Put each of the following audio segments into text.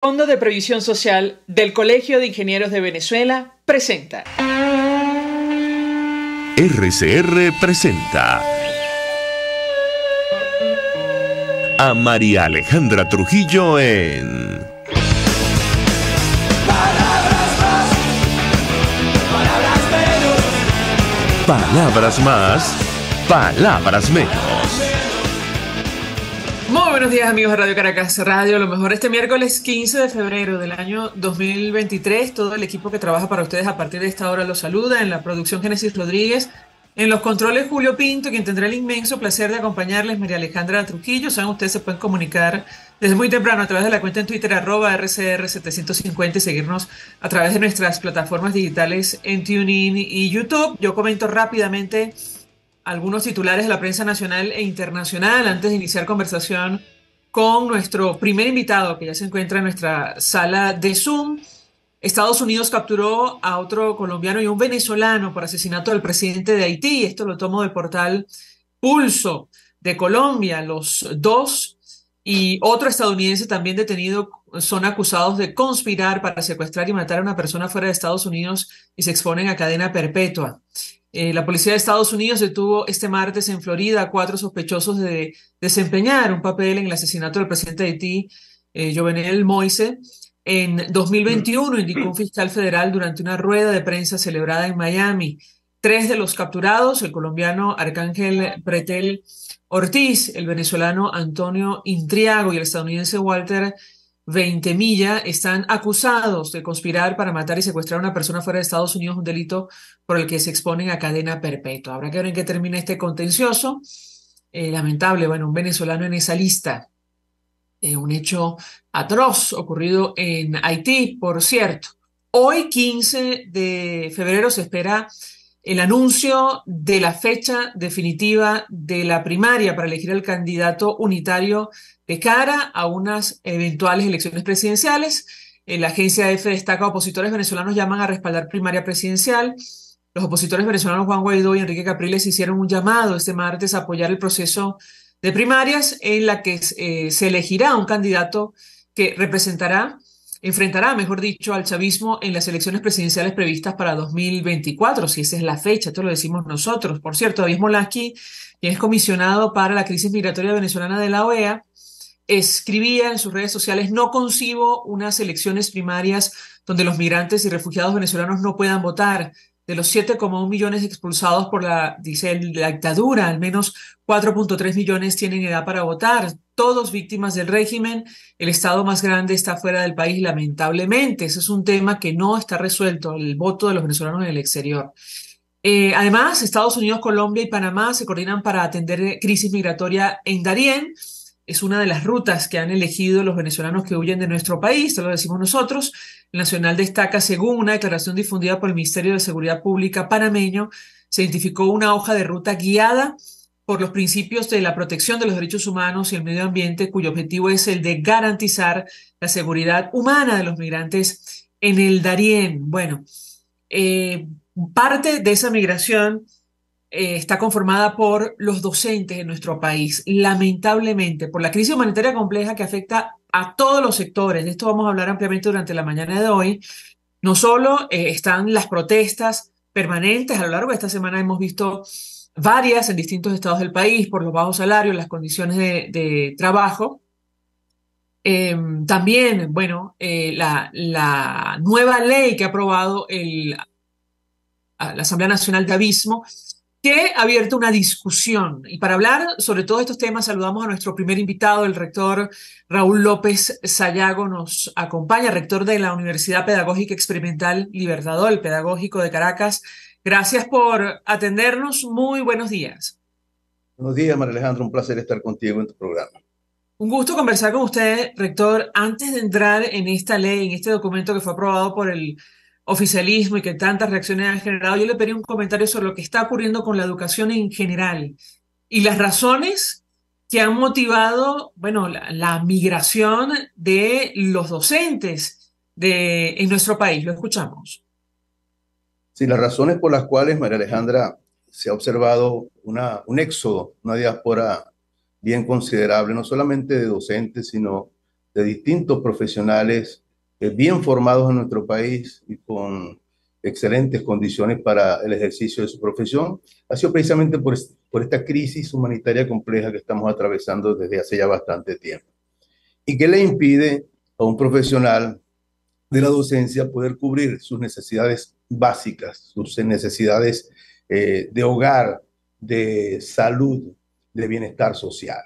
Fondo de Previsión Social del Colegio de Ingenieros de Venezuela presenta. RCR presenta a María Alejandra Trujillo en Palabras más, palabras menos. Palabras más, palabras menos. Muy buenos días, amigos de Radio Caracas Radio. Lo mejor este miércoles 15 de febrero del año 2023. Todo el equipo que trabaja para ustedes a partir de esta hora los saluda. En la producción, Génesis Rodríguez. En los controles, Julio Pinto, quien tendrá el inmenso placer de acompañarles, María Alejandra Trujillo. Saben, ustedes se pueden comunicar desde muy temprano a través de la cuenta en Twitter, @RCR750, y seguirnos a través de nuestras plataformas digitales en TuneIn y YouTube. Yo comento rápidamente algunos titulares de la prensa nacional e internacional antes de iniciar conversación con nuestro primer invitado, que ya se encuentra en nuestra sala de Zoom. Estados Unidos capturó a otro colombiano y un venezolano por asesinato del presidente de Haití. Esto lo tomo del portal Pulso de Colombia. Los dos y otro estadounidense también detenido son acusados de conspirar para secuestrar y matar a una persona fuera de Estados Unidos y se exponen a cadena perpetua. La policía de Estados Unidos detuvo este martes en Florida a 4 sospechosos de desempeñar un papel en el asesinato del presidente de Haití, Jovenel Moïse, en 2021, indicó un fiscal federal durante una rueda de prensa celebrada en Miami. 3 de los capturados, el colombiano Arcángel Pretel Ortiz, el venezolano Antonio Intriago y el estadounidense Walter Ventimiglia, están acusados de conspirar para matar y secuestrar a una persona fuera de Estados Unidos, un delito por el que se exponen a cadena perpetua. Habrá que ver en qué termina este contencioso. Lamentable, bueno, un venezolano en esa lista. Un hecho atroz ocurrido en Haití, por cierto. Hoy, 15 de febrero, se espera el anuncio de la fecha definitiva de la primaria para elegir al candidato unitario de cara a unas eventuales elecciones presidenciales. La agencia EFE destaca: opositores venezolanos llaman a respaldar primaria presidencial. Los opositores venezolanos Juan Guaidó y Enrique Capriles hicieron un llamado este martes a apoyar el proceso de primarias en la que se elegirá un candidato que enfrentará, mejor dicho, al chavismo en las elecciones presidenciales previstas para 2024, si esa es la fecha. Esto lo decimos nosotros. Por cierto, David Smolensky, quien es comisionado para la crisis migratoria venezolana de la OEA, escribía en sus redes sociales: no concibo unas elecciones primarias donde los migrantes y refugiados venezolanos no puedan votar. De los 7,1 millones expulsados por la dictadura, al menos 4,3 millones tienen edad para votar, todos víctimas del régimen. El estado más grande está fuera del país, lamentablemente. Ese es un tema que no está resuelto, el voto de los venezolanos en el exterior. Además, Estados Unidos, Colombia y Panamá se coordinan para atender crisis migratoria en Darién. Es una de las rutas que han elegido los venezolanos que huyen de nuestro país, te lo decimos nosotros. El Nacional destaca: según una declaración difundida por el Ministerio de Seguridad Pública panameño, se identificó una hoja de ruta guiada por los principios de la protección de los derechos humanos y el medio ambiente, cuyo objetivo es el de garantizar la seguridad humana de los migrantes en el Darién. Bueno, parte de esa migración está conformada por los docentes en nuestro país, lamentablemente, por la crisis humanitaria compleja que afecta a todos los sectores. De esto vamos a hablar ampliamente durante la mañana de hoy. No solo están las protestas permanentes. A lo largo de esta semana hemos visto varias en distintos estados del país por los bajos salarios, las condiciones de trabajo. También, bueno, la nueva ley que ha aprobado la Asamblea Nacional de Abismo, que ha abierto una discusión. Y para hablar sobre todos estos temas, saludamos a nuestro primer invitado, el rector Raúl López Sayago. Nos acompaña, rector de la Universidad Pedagógica Experimental Libertador, el Pedagógico de Caracas. Gracias por atendernos. Muy buenos días. Buenos días, María Alejandra. Un placer estar contigo en tu programa. Un gusto conversar con usted, rector. Antes de entrar en esta ley, en este documento que fue aprobado por el oficialismo y que tantas reacciones han generado, yo le pedí un comentario sobre lo que está ocurriendo con la educación en general y las razones que han motivado, bueno, la migración de los docentes en nuestro país. Lo escuchamos. Sí, las razones por las cuales, María Alejandra, se ha observado un éxodo, una diáspora bien considerable, no solamente de docentes, sino de distintos profesionales bien formados en nuestro país y con excelentes condiciones para el ejercicio de su profesión, ha sido precisamente por esta crisis humanitaria compleja que estamos atravesando desde hace ya bastante tiempo. ¿Y qué le impide a un profesional de la docencia poder cubrir sus necesidades básicas, sus necesidades de hogar, de salud, de bienestar social?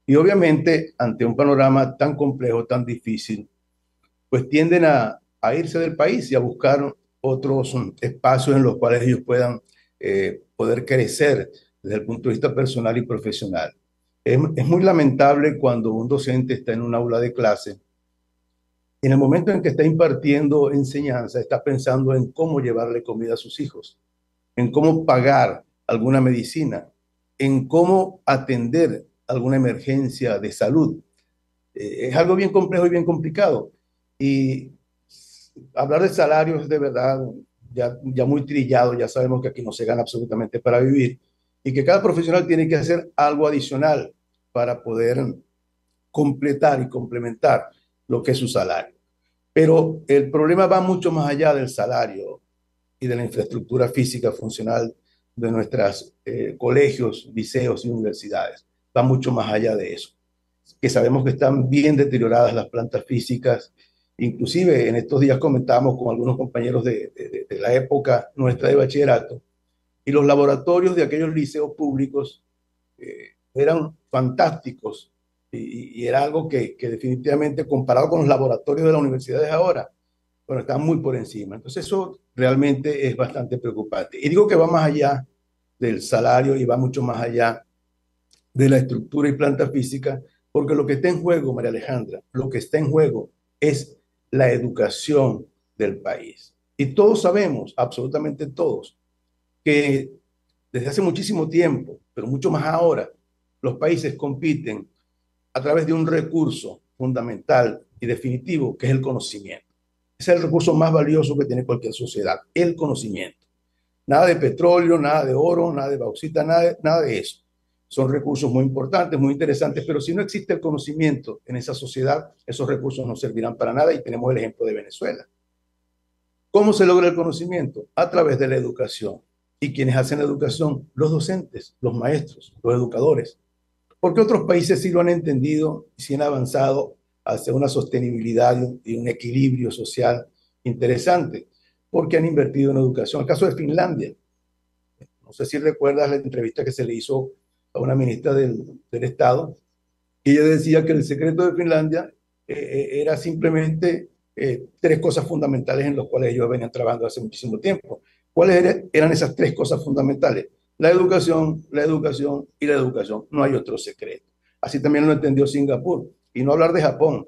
Y obviamente, ante un panorama tan complejo, tan difícil, pues tienden a irse del país y a buscar otros espacios en los cuales ellos puedan poder crecer desde el punto de vista personal y profesional. Es muy lamentable cuando un docente está en un aula de clase, en el momento en que está impartiendo enseñanza, está pensando en cómo llevarle comida a sus hijos, en cómo pagar alguna medicina, en cómo atender alguna emergencia de salud. Es algo bien complejo y bien complicado. Y hablar de salarios de verdad ya muy trillado, ya sabemos que aquí no se gana absolutamente para vivir y que cada profesional tiene que hacer algo adicional para poder completar y complementar lo que es su salario. Pero el problema va mucho más allá del salario y de la infraestructura física funcional de nuestros colegios, liceos y universidades. Va mucho más allá de eso, que sabemos que están bien deterioradas las plantas físicas. Inclusive en estos días comentábamos con algunos compañeros de la época nuestra de bachillerato, y los laboratorios de aquellos liceos públicos eran fantásticos y era algo que definitivamente comparado con los laboratorios de las universidades ahora, bueno, están muy por encima. Entonces eso realmente es bastante preocupante. Y digo que va más allá del salario y va mucho más allá de la estructura y planta física, porque lo que está en juego, María Alejandra, lo que está en juego es la educación del país. Y todos sabemos, absolutamente todos, que desde hace muchísimo tiempo, pero mucho más ahora, los países compiten a través de un recurso fundamental y definitivo, que es el conocimiento. Es el recurso más valioso que tiene cualquier sociedad, el conocimiento. Nada de petróleo, nada de oro, nada de bauxita, nada de eso. Son recursos muy importantes, muy interesantes, pero si no existe el conocimiento en esa sociedad, esos recursos no servirán para nada y tenemos el ejemplo de Venezuela. ¿Cómo se logra el conocimiento? A través de la educación. ¿Y quienes hacen la educación? Los docentes, los maestros, los educadores. Porque otros países sí lo han entendido y sí han avanzado hacia una sostenibilidad y un equilibrio social interesante, porque han invertido en educación. El caso de Finlandia. No sé si recuerdas la entrevista que se le hizo a una ministra del Estado, y ella decía que el secreto de Finlandia era simplemente tres cosas fundamentales en las cuales ellos venían trabajando hace muchísimo tiempo. ¿Cuáles eran esas tres cosas fundamentales? La educación, la educación y la educación. No hay otro secreto. Así también lo entendió Singapur. Y no hablar de Japón,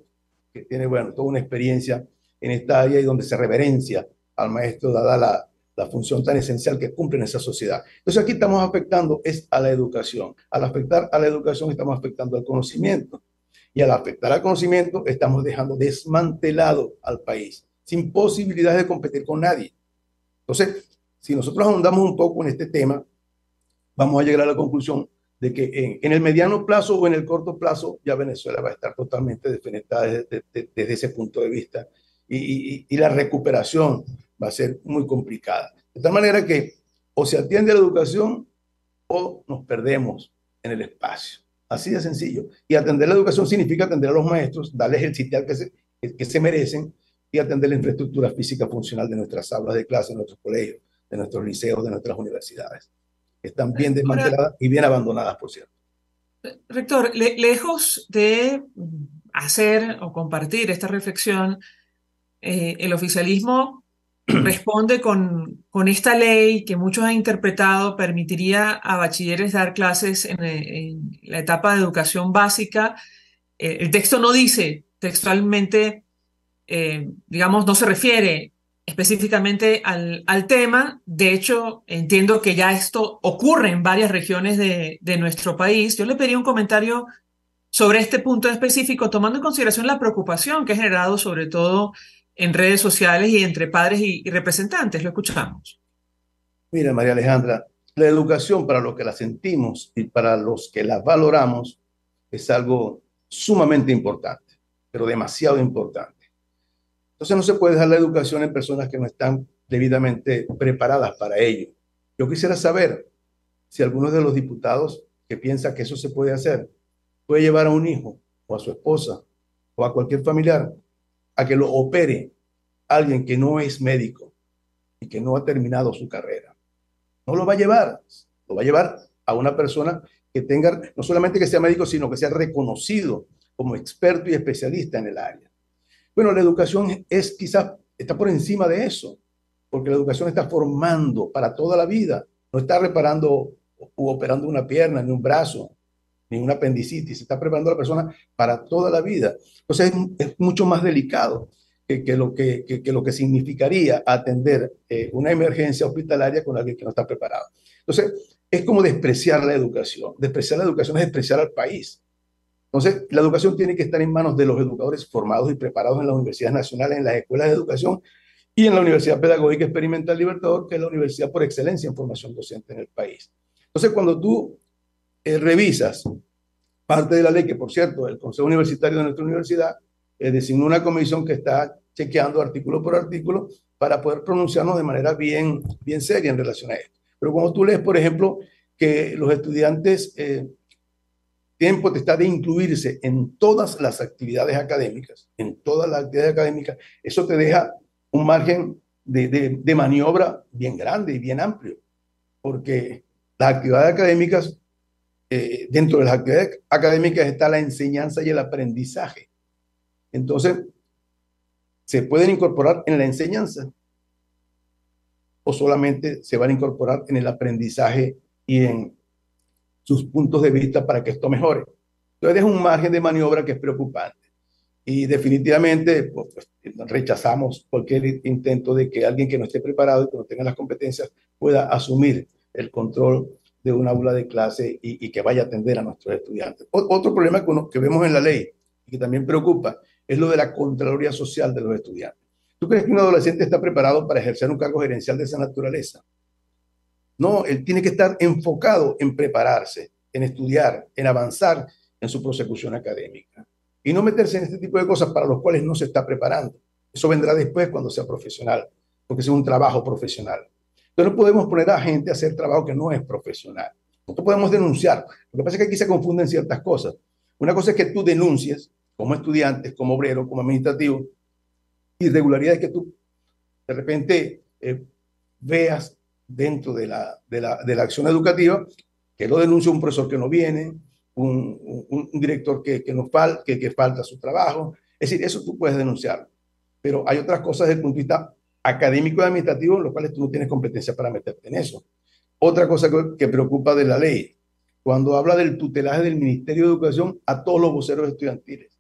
que tiene, bueno, toda una experiencia en esta área y donde se reverencia al maestro dada la función tan esencial que cumple en esa sociedad. Entonces aquí estamos afectando es a la educación. Al afectar a la educación estamos afectando al conocimiento. Y al afectar al conocimiento estamos dejando desmantelado al país, sin posibilidades de competir con nadie. Entonces, si nosotros ahondamos un poco en este tema, vamos a llegar a la conclusión de que en el mediano plazo o en el corto plazo ya Venezuela va a estar totalmente desfenestrada desde ese punto de vista y la recuperación va a ser muy complicada. De tal manera que o se atiende a la educación o nos perdemos en el espacio. Así de sencillo. Y atender la educación significa atender a los maestros, darles el sitial que se merecen y atender la infraestructura física funcional de nuestras aulas de clase, de nuestros colegios, de nuestros liceos, de nuestras universidades. Están bien Ahora, desmanteladas y bien abandonadas, por cierto. rector, lejos de hacer o compartir esta reflexión, el oficialismo responde con esta ley que muchos han interpretado permitiría a bachilleres dar clases en la etapa de educación básica. El texto no dice textualmente, digamos, no se refiere específicamente al tema. De hecho, entiendo que ya esto ocurre en varias regiones de nuestro país. Yo le pediría un comentario sobre este punto específico, tomando en consideración la preocupación que ha generado sobre todo en redes sociales y entre padres y representantes. Lo escuchamos. Mira, María Alejandra, la educación para los que la sentimos y para los que la valoramos es algo sumamente importante. pero demasiado importante. Entonces no se puede dejar la educación en personas que no están debidamente preparadas para ello. Yo quisiera saber si algunos de los diputados que piensa que eso se puede hacer, puede llevar a un hijo o a su esposa o a cualquier familiar a que lo opere alguien que no es médico y que no ha terminado su carrera. No lo va a llevar, lo va a llevar a una persona que tenga, no solamente que sea médico, sino que sea reconocido como experto y especialista en el área. Bueno, la educación es quizás, está por encima de eso, porque la educación está formando para toda la vida, no está reparando u operando una pierna, ni un brazo, ni una apendicitis, se está preparando a la persona para toda la vida. Entonces es mucho más delicado que lo que significaría atender una emergencia hospitalaria con alguien que no está preparado. Entonces es como despreciar la educación. Despreciar la educación es despreciar al país. Entonces, la educación tiene que estar en manos de los educadores formados y preparados en las universidades nacionales, en las escuelas de educación y en la Universidad Pedagógica Experimental Libertador, que es la universidad por excelencia en formación docente en el país. Entonces, cuando tú revisas parte de la ley, que por cierto, el Consejo Universitario de nuestra universidad designó una comisión que está chequeando artículo por artículo para poder pronunciarnos de manera bien seria en relación a esto. Pero cuando tú lees, por ejemplo, que los estudiantes tienen potestad de incluirse en todas las actividades académicas, eso te deja un margen de maniobra bien grande y bien amplio, porque las actividades académicas, dentro de las actividades académicas está la enseñanza y el aprendizaje. Entonces, ¿se pueden incorporar en la enseñanza o solamente se van a incorporar en el aprendizaje y en sus puntos de vista para que esto mejore? Entonces es un margen de maniobra que es preocupante y definitivamente pues, rechazamos cualquier intento de que alguien que no esté preparado y que no tenga las competencias pueda asumir el control de un aula de clase y que vaya a atender a nuestros estudiantes. Otro problema que vemos en la ley y que también preocupa es lo de la Contraloría Social de los estudiantes. ¿Tú crees que un adolescente está preparado para ejercer un cargo gerencial de esa naturaleza? No, él tiene que estar enfocado en prepararse, en estudiar, en avanzar en su prosecución académica y no meterse en este tipo de cosas para los cuales no se está preparando. Eso vendrá después cuando sea profesional, porque es un trabajo profesional. Entonces no podemos poner a gente a hacer trabajo que no es profesional. No podemos denunciar. Lo que pasa es que aquí se confunden ciertas cosas. Una cosa es que tú denuncies como estudiante, como obrero, como administrativo, irregularidades que tú de repente veas dentro de la acción educativa, que lo denuncia un profesor que no viene, un director que falta su trabajo. Es decir, eso tú puedes denunciar. Pero hay otras cosas desde el punto de vista académico y administrativo en los cuales tú no tienes competencia para meterte en eso. Otra cosa que preocupa de la ley, cuando habla del tutelaje del Ministerio de Educación a todos los voceros estudiantiles.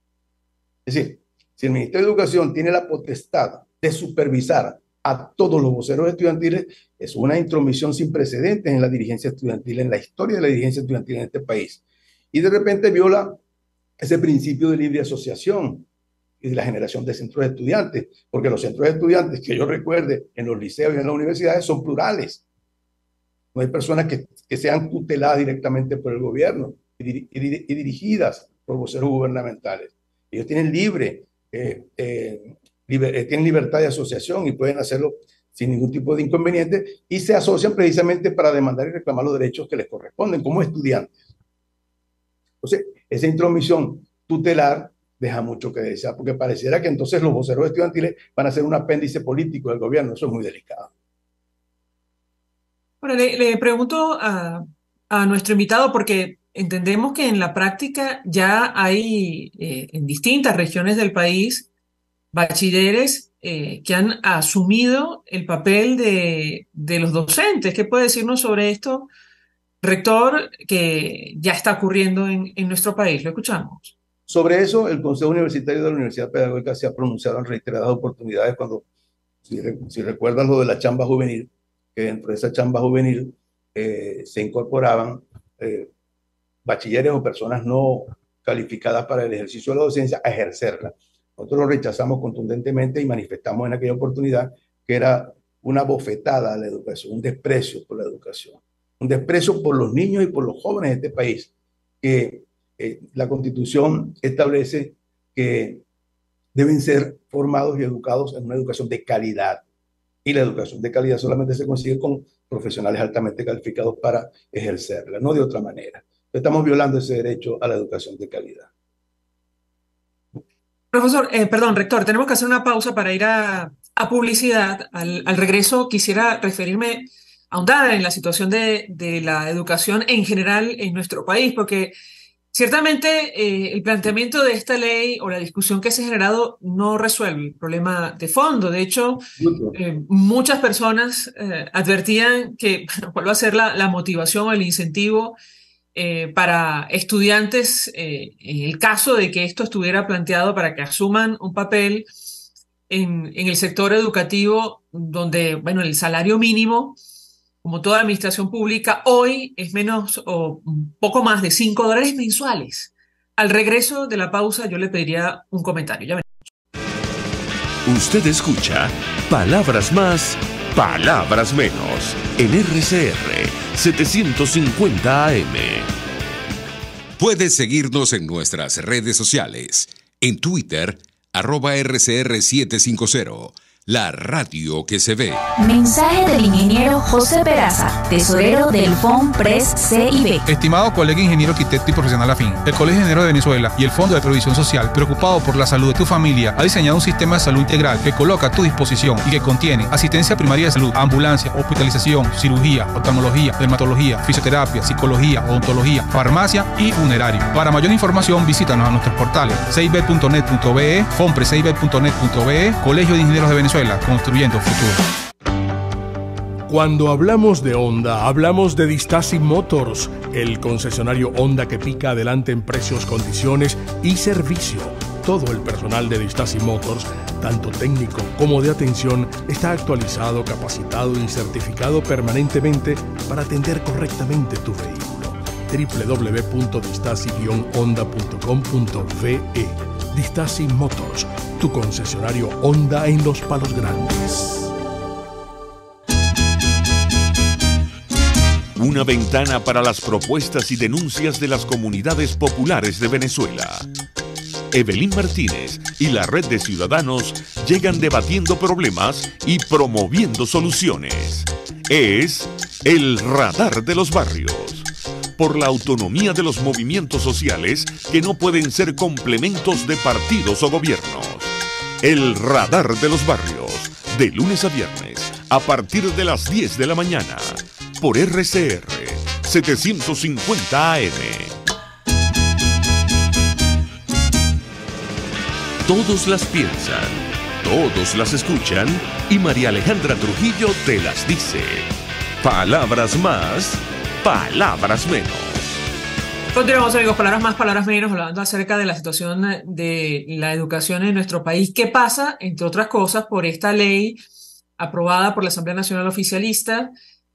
Es decir, si el Ministerio de Educación tiene la potestad de supervisar a todos los voceros estudiantiles, es una intromisión sin precedentes en la dirigencia estudiantil, en la historia de la dirigencia estudiantil en este país. Y de repente viola ese principio de libre asociación y de la generación de centros de estudiantes, porque los centros de estudiantes que yo recuerde en los liceos y en las universidades son plurales. No hay personas que sean tuteladas directamente por el gobierno y dirigidas por voceros gubernamentales. Ellos tienen tienen libertad de asociación y pueden hacerlo sin ningún tipo de inconveniente y se asocian precisamente para demandar y reclamar los derechos que les corresponden como estudiantes. Entonces, esa intromisión tutelar deja mucho que desear, porque pareciera que entonces los voceros estudiantiles van a ser un apéndice político del gobierno. Eso es muy delicado. Bueno, le pregunto a nuestro invitado, porque entendemos que en la práctica ya hay en distintas regiones del país bachilleres que han asumido el papel de los docentes. ¿Qué puede decirnos sobre esto, rector, que ya está ocurriendo en nuestro país? Lo escuchamos. Sobre eso, el Consejo Universitario de la Universidad Pedagógica se ha pronunciado en reiteradas oportunidades cuando, si recuerdan lo de la chamba juvenil, que dentro de esa chamba juvenil se incorporaban bachilleres o personas no calificadas para el ejercicio de la docencia a ejercerla. Nosotros lo rechazamos contundentemente y manifestamos en aquella oportunidad que era una bofetada a la educación, un desprecio por la educación, un desprecio por los niños y por los jóvenes de este país, que la Constitución establece que deben ser formados y educados en una educación de calidad. Y la educación de calidad solamente se consigue con profesionales altamente calificados para ejercerla, no de otra manera. Estamos violando ese derecho a la educación de calidad. Profesor, perdón, rector, tenemos que hacer una pausa para ir a publicidad. Al regreso quisiera referirme, ahondar en la situación de la educación en general en nuestro país, porque ciertamente el planteamiento de esta ley o la discusión que se ha generado no resuelve el problema de fondo. De hecho, muchas personas advertían que, bueno, ¿cuál va a ser la motivación o el incentivo para estudiantes en el caso de que esto estuviera planteado para que asuman un papel en el sector educativo donde, bueno, el salario mínimo, como toda administración pública, hoy es menos o un poco más de $5 mensuales? Al regreso de la pausa yo le pediría un comentario. Ya ven. Usted escucha Palabras Más, Palabras Menos en RCR 750 AM. Puedes seguirnos en nuestras redes sociales. En Twitter, @RCR750. La radio que se ve. Mensaje del ingeniero José Peraza, tesorero del FONPRES CIB. Estimado colega ingeniero arquitecto y profesional afín, el Colegio de Ingenieros de Venezuela y el Fondo de Previsión Social, preocupado por la salud de tu familia, ha diseñado un sistema de salud integral que coloca a tu disposición y que contiene asistencia primaria de salud, ambulancia, hospitalización, cirugía, oftalmología, dermatología, fisioterapia, psicología, odontología, farmacia y funerario. Para mayor información, visítanos a nuestros portales cib.net.be, fonprescib.net.be, Colegio de Ingenieros de Venezuela, construyendo futuro. Cuando hablamos de Honda, hablamos de Distasi Motors, el concesionario Honda que pica adelante en precios, condiciones y servicio. Todo el personal de Distasi Motors, tanto técnico como de atención, está actualizado, capacitado y certificado permanentemente para atender correctamente tu vehículo. www.distasi-honda.com.ve. Distasi Motors, tu concesionario Honda en Los Palos Grandes. Una ventana para las propuestas y denuncias de las comunidades populares de Venezuela. Evelyn Martínez y la red de ciudadanos llegan debatiendo problemas y promoviendo soluciones. Es el Radar de los Barrios. Por la autonomía de los movimientos sociales que no pueden ser complementos de partidos o gobiernos. El Radar de los Barrios, de lunes a viernes, a partir de las 10 de la mañana, por RCR 750 AM. Todos las piensan, todos las escuchan y María Alejandra Trujillo te las dice. Palabras más, palabras menos. Continuamos, amigos, palabras más, palabras menos, hablando acerca de la situación de la educación en nuestro país. ¿Qué pasa, entre otras cosas, por esta ley aprobada por la Asamblea Nacional Oficialista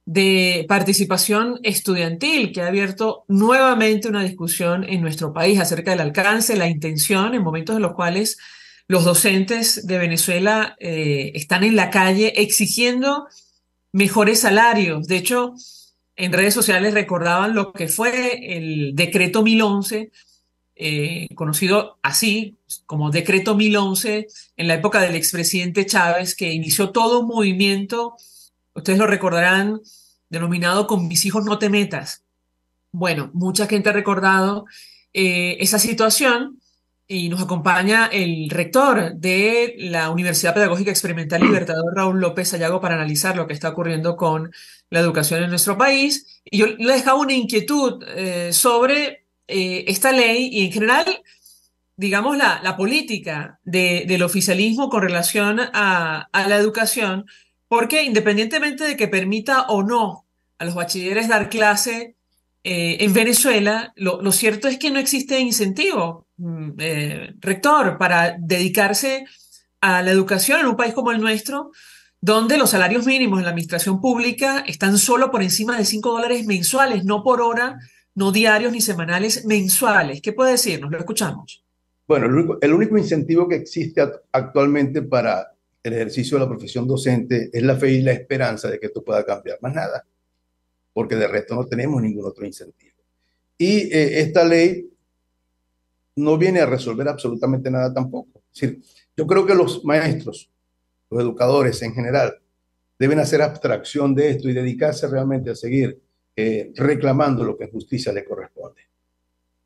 de participación estudiantil, que ha abierto nuevamente una discusión en nuestro país acerca del alcance, la intención, en momentos en los cuales los docentes de Venezuela están en la calle exigiendo mejores salarios? De hecho, en redes sociales recordaban lo que fue el decreto 1011, conocido así como decreto 1011, en la época del expresidente Chávez, que inició todo un movimiento, ustedes lo recordarán, denominado Con mis hijos no te metas. Bueno, mucha gente ha recordado esa situación y nos acompaña el rector de la Universidad Pedagógica Experimental Libertador, Raúl López Sayago, para analizar lo que está ocurriendo con la educación en nuestro país. Y yo le dejaba una inquietud sobre esta ley y en general, digamos, la política del oficialismo con relación a la educación, porque independientemente de que permita o no a los bachilleres dar clase en Venezuela, lo cierto es que no existe incentivo, rector, para dedicarse a la educación en un país como el nuestro, donde los salarios mínimos en la administración pública están solo por encima de $5 mensuales, no por hora, no diarios ni semanales, mensuales. ¿Qué puede decirnos? Lo escuchamos. Bueno, el único incentivo que existe actualmente para el ejercicio de la profesión docente es la fe y la esperanza de que esto pueda cambiar, más nada, porque de resto no tenemos ningún otro incentivo. Y esta ley no viene a resolver absolutamente nada tampoco. Es decir, Yo creo que los maestros, los educadores en general, deben hacer abstracción de esto y dedicarse realmente a seguir reclamando lo que en justicia le corresponde.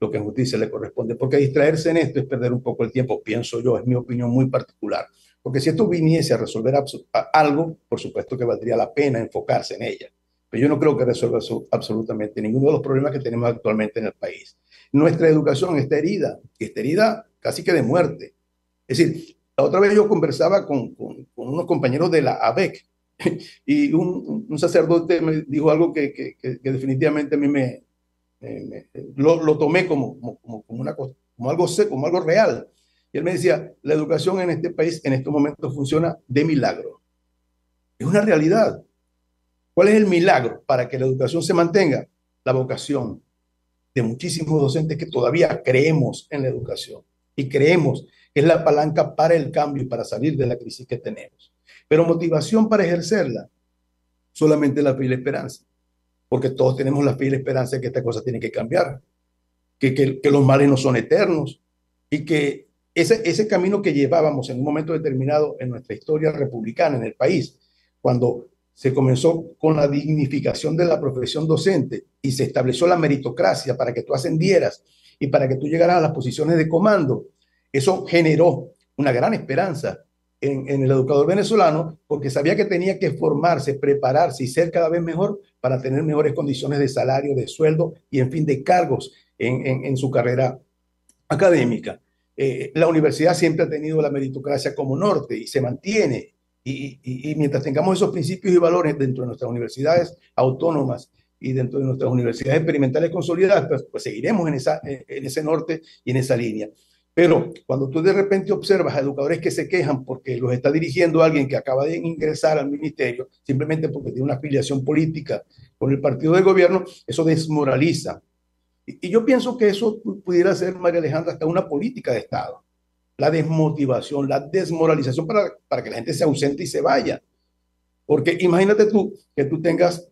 Lo que en justicia le corresponde. Porque distraerse en esto es perder un poco el tiempo, pienso yo, es mi opinión muy particular. Porque si esto viniese a resolver algo, por supuesto que valdría la pena enfocarse en ella. Pero yo no creo que resuelva absolutamente ninguno de los problemas que tenemos actualmente en el país. Nuestra educación está herida casi que de muerte. Es decir, la otra vez yo conversaba con unos compañeros de la ABEC y un sacerdote me dijo algo que definitivamente a mí lo tomé como algo real. Y él me decía, la educación en este país en estos momentos funciona de milagro. Es una realidad. ¿Cuál es el milagro para que la educación se mantenga? La vocación de muchísimos docentes que todavía creemos en la educación y creemos que es la palanca para el cambio y para salir de la crisis que tenemos. Pero motivación para ejercerla, solamente la fe y la esperanza. Porque todos tenemos la fe y la esperanza de que esta cosa tiene que cambiar, que los males no son eternos y que ese camino que llevábamos en un momento determinado en nuestra historia republicana en el país, cuando se comenzó con la dignificación de la profesión docente y se estableció la meritocracia para que tú ascendieras y para que tú llegaras a las posiciones de comando, eso generó una gran esperanza en el educador venezolano, porque sabía que tenía que formarse, prepararse y ser cada vez mejor para tener mejores condiciones de salario, de sueldo y, en fin, de cargos en su carrera académica. La universidad siempre ha tenido la meritocracia como norte y se mantiene. Y mientras tengamos esos principios y valores dentro de nuestras universidades autónomas y dentro de nuestras universidades experimentales consolidadas, pues seguiremos en ese norte y en esa línea. Pero cuando tú de repente observas a educadores que se quejan porque los está dirigiendo alguien que acaba de ingresar al ministerio, simplemente porque tiene una afiliación política con el partido de gobierno, eso desmoraliza. Y yo pienso que eso pudiera ser, María Alejandra, hasta una política de Estado. La desmotivación, la desmoralización para que la gente se ausente y se vaya. Porque imagínate tú que tú tengas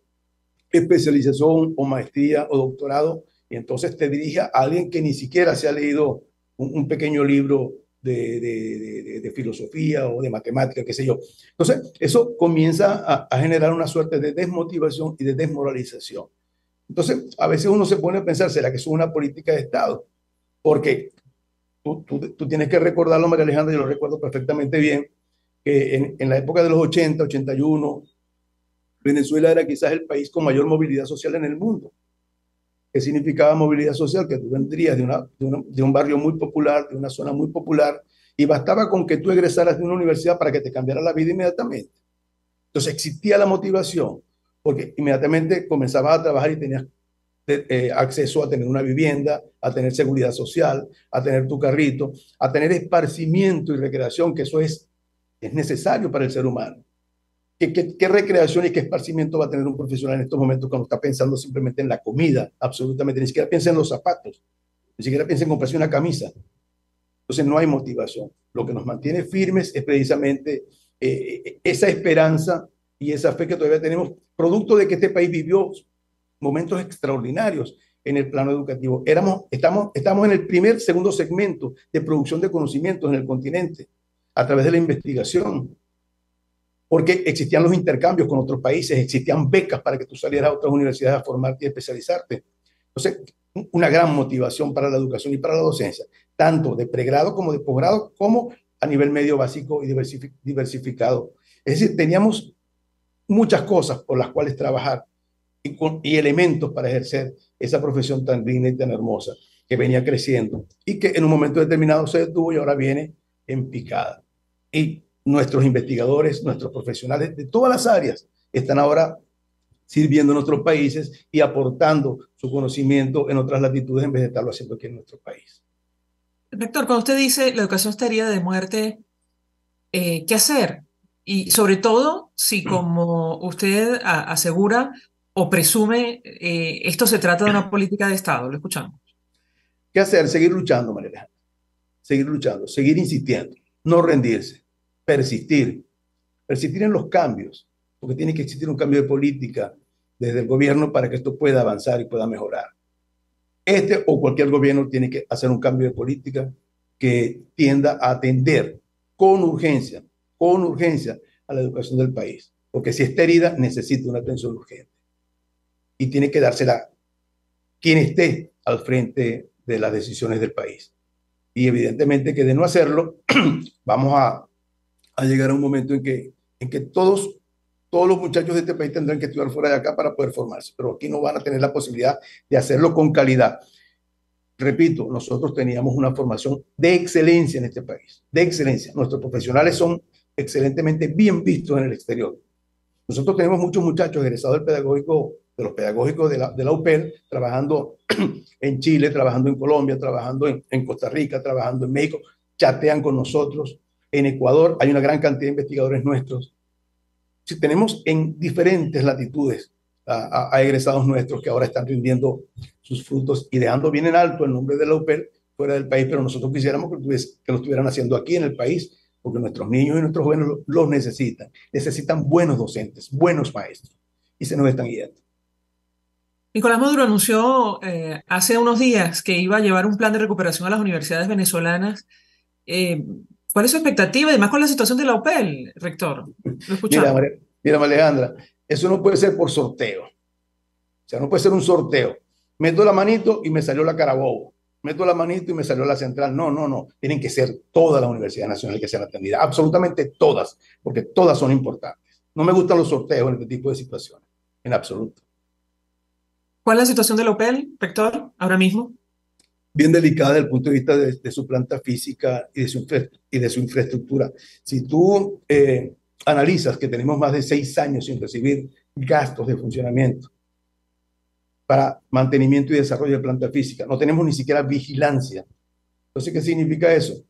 especialización o maestría o doctorado y entonces te dirija a alguien que ni siquiera se ha leído un pequeño libro de filosofía o de matemática, qué sé yo. Entonces, eso comienza a generar una suerte de desmotivación y de desmoralización. Entonces, a veces uno se pone a pensar, ¿será que eso es una política de Estado? Porque tú tienes que recordarlo, María Alejandra, yo lo recuerdo perfectamente bien, que en la época de los 80, 81, Venezuela era quizás el país con mayor movilidad social en el mundo. ¿Qué significaba movilidad social? Que tú vendrías de un barrio muy popular, de una zona muy popular, y bastaba con que tú egresaras de una universidad para que te cambiara la vida inmediatamente. Entonces existía la motivación, porque inmediatamente comenzabas a trabajar y tenías acceso a tener una vivienda, a tener seguridad social, a tener tu carrito, a tener esparcimiento y recreación, que eso es necesario para el ser humano. ¿Qué recreación y qué esparcimiento va a tener un profesional en estos momentos cuando está pensando simplemente en la comida? Absolutamente, ni siquiera piensa en los zapatos, ni siquiera piensa en comprarse una camisa. Entonces no hay motivación. Lo que nos mantiene firmes es precisamente esa esperanza y esa fe que todavía tenemos, producto de que este país vivió momentos extraordinarios en el plano educativo. Estamos en el segundo segmento de producción de conocimientos en el continente a través de la investigación, porque existían los intercambios con otros países, existían becas para que tú salieras a otras universidades a formarte y especializarte. Entonces, una gran motivación para la educación y para la docencia, tanto de pregrado como de posgrado, como a nivel medio básico y diversificado. Es decir, teníamos muchas cosas por las cuales trabajar y elementos para ejercer esa profesión tan digna y tan hermosa que venía creciendo y que en un momento determinado se detuvo y ahora viene en picada. Y nuestros investigadores, nuestros profesionales de todas las áreas están ahora sirviendo a nuestros países y aportando su conocimiento en otras latitudes en vez de estarlo haciendo aquí en nuestro país. Rector, cuando usted dice la educación está herida de muerte, ¿qué hacer? Y sobre todo, si como usted asegura o presume, esto se trata de una política de Estado. Lo escuchamos. ¿Qué hacer? Seguir luchando, María Alejandra. Seguir luchando, seguir insistiendo, no rendirse, persistir en los cambios, porque tiene que existir un cambio de política desde el gobierno para que esto pueda avanzar y pueda mejorar. Este o cualquier gobierno tiene que hacer un cambio de política que tienda a atender con urgencia a la educación del país, porque si está herida necesita una atención urgente y tiene que dársela quien esté al frente de las decisiones del país. Y evidentemente que de no hacerlo, vamos a llegar a un momento en que todos los muchachos de este país tendrán que estudiar fuera de acá para poder formarse, pero aquí no van a tener la posibilidad de hacerlo con calidad. Repito, nosotros teníamos una formación de excelencia en este país, de excelencia. Nuestros profesionales son excelentemente bien vistos en el exterior. Nosotros tenemos muchos muchachos egresados de los pedagógicos de la UPEL, trabajando en Chile, trabajando en Colombia, trabajando en Costa Rica, trabajando en México, chatean con nosotros. En Ecuador hay una gran cantidad de investigadores nuestros. Si tenemos en diferentes latitudes a egresados nuestros que ahora están rindiendo sus frutos y dejando bien en alto el nombre de la UPEL fuera del país, pero nosotros quisiéramos que lo estuvieran haciendo aquí en el país, porque nuestros niños y nuestros jóvenes los necesitan buenos docentes, buenos maestros, y se nos están yendo. Nicolás Maduro anunció hace unos días que iba a llevar un plan de recuperación a las universidades venezolanas. ¿Cuál es su expectativa? Además, con la situación de la UPEL, rector. Lo escuchamos. Mira, Alejandra, eso no puede ser por sorteo. O sea, no puede ser un sorteo. Meto la manito y me salió la Carabobo. Meto la manito y me salió la Central. No. Tienen que ser todas las universidades nacionales que sean atendidas. Absolutamente todas, porque todas son importantes. No me gustan los sorteos en este tipo de situaciones, en absoluto. ¿Cuál es la situación de la UPEL, rector, ahora mismo? Bien delicada desde el punto de vista de su planta física y de su infraestructura. Si tú analizas que tenemos más de 6 años sin recibir gastos de funcionamiento para mantenimiento y desarrollo de planta física, no tenemos ni siquiera vigilancia. Entonces, ¿qué significa eso?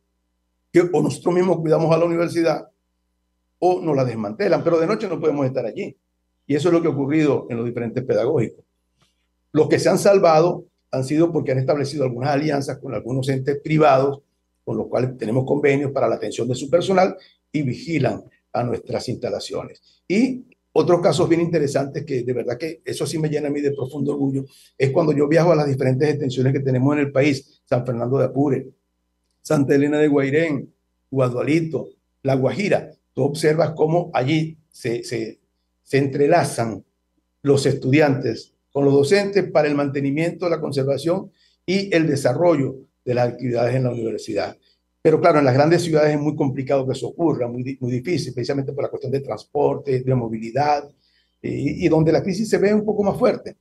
Que o nosotros mismos cuidamos a la universidad o nos la desmantelan, pero de noche no podemos estar allí. Y eso es lo que ha ocurrido en los diferentes pedagógicos. Los que se han salvado han sido porque han establecido algunas alianzas con algunos entes privados, con los cuales tenemos convenios para la atención de su personal y vigilan a nuestras instalaciones. Y otros casos bien interesantes, que de verdad que eso sí me llena a mí de profundo orgullo, es cuando yo viajo a las diferentes extensiones que tenemos en el país: San Fernando de Apure, Santa Elena de Guairén, Guadualito, La Guajira. Tú observas cómo allí se entrelazan los estudiantes con los docentes para el mantenimiento, la conservación y el desarrollo de las actividades en la universidad. Pero claro, en las grandes ciudades es muy complicado que eso ocurra, muy difícil, precisamente por la cuestión de transporte, de movilidad, y donde la crisis se ve un poco más fuerte.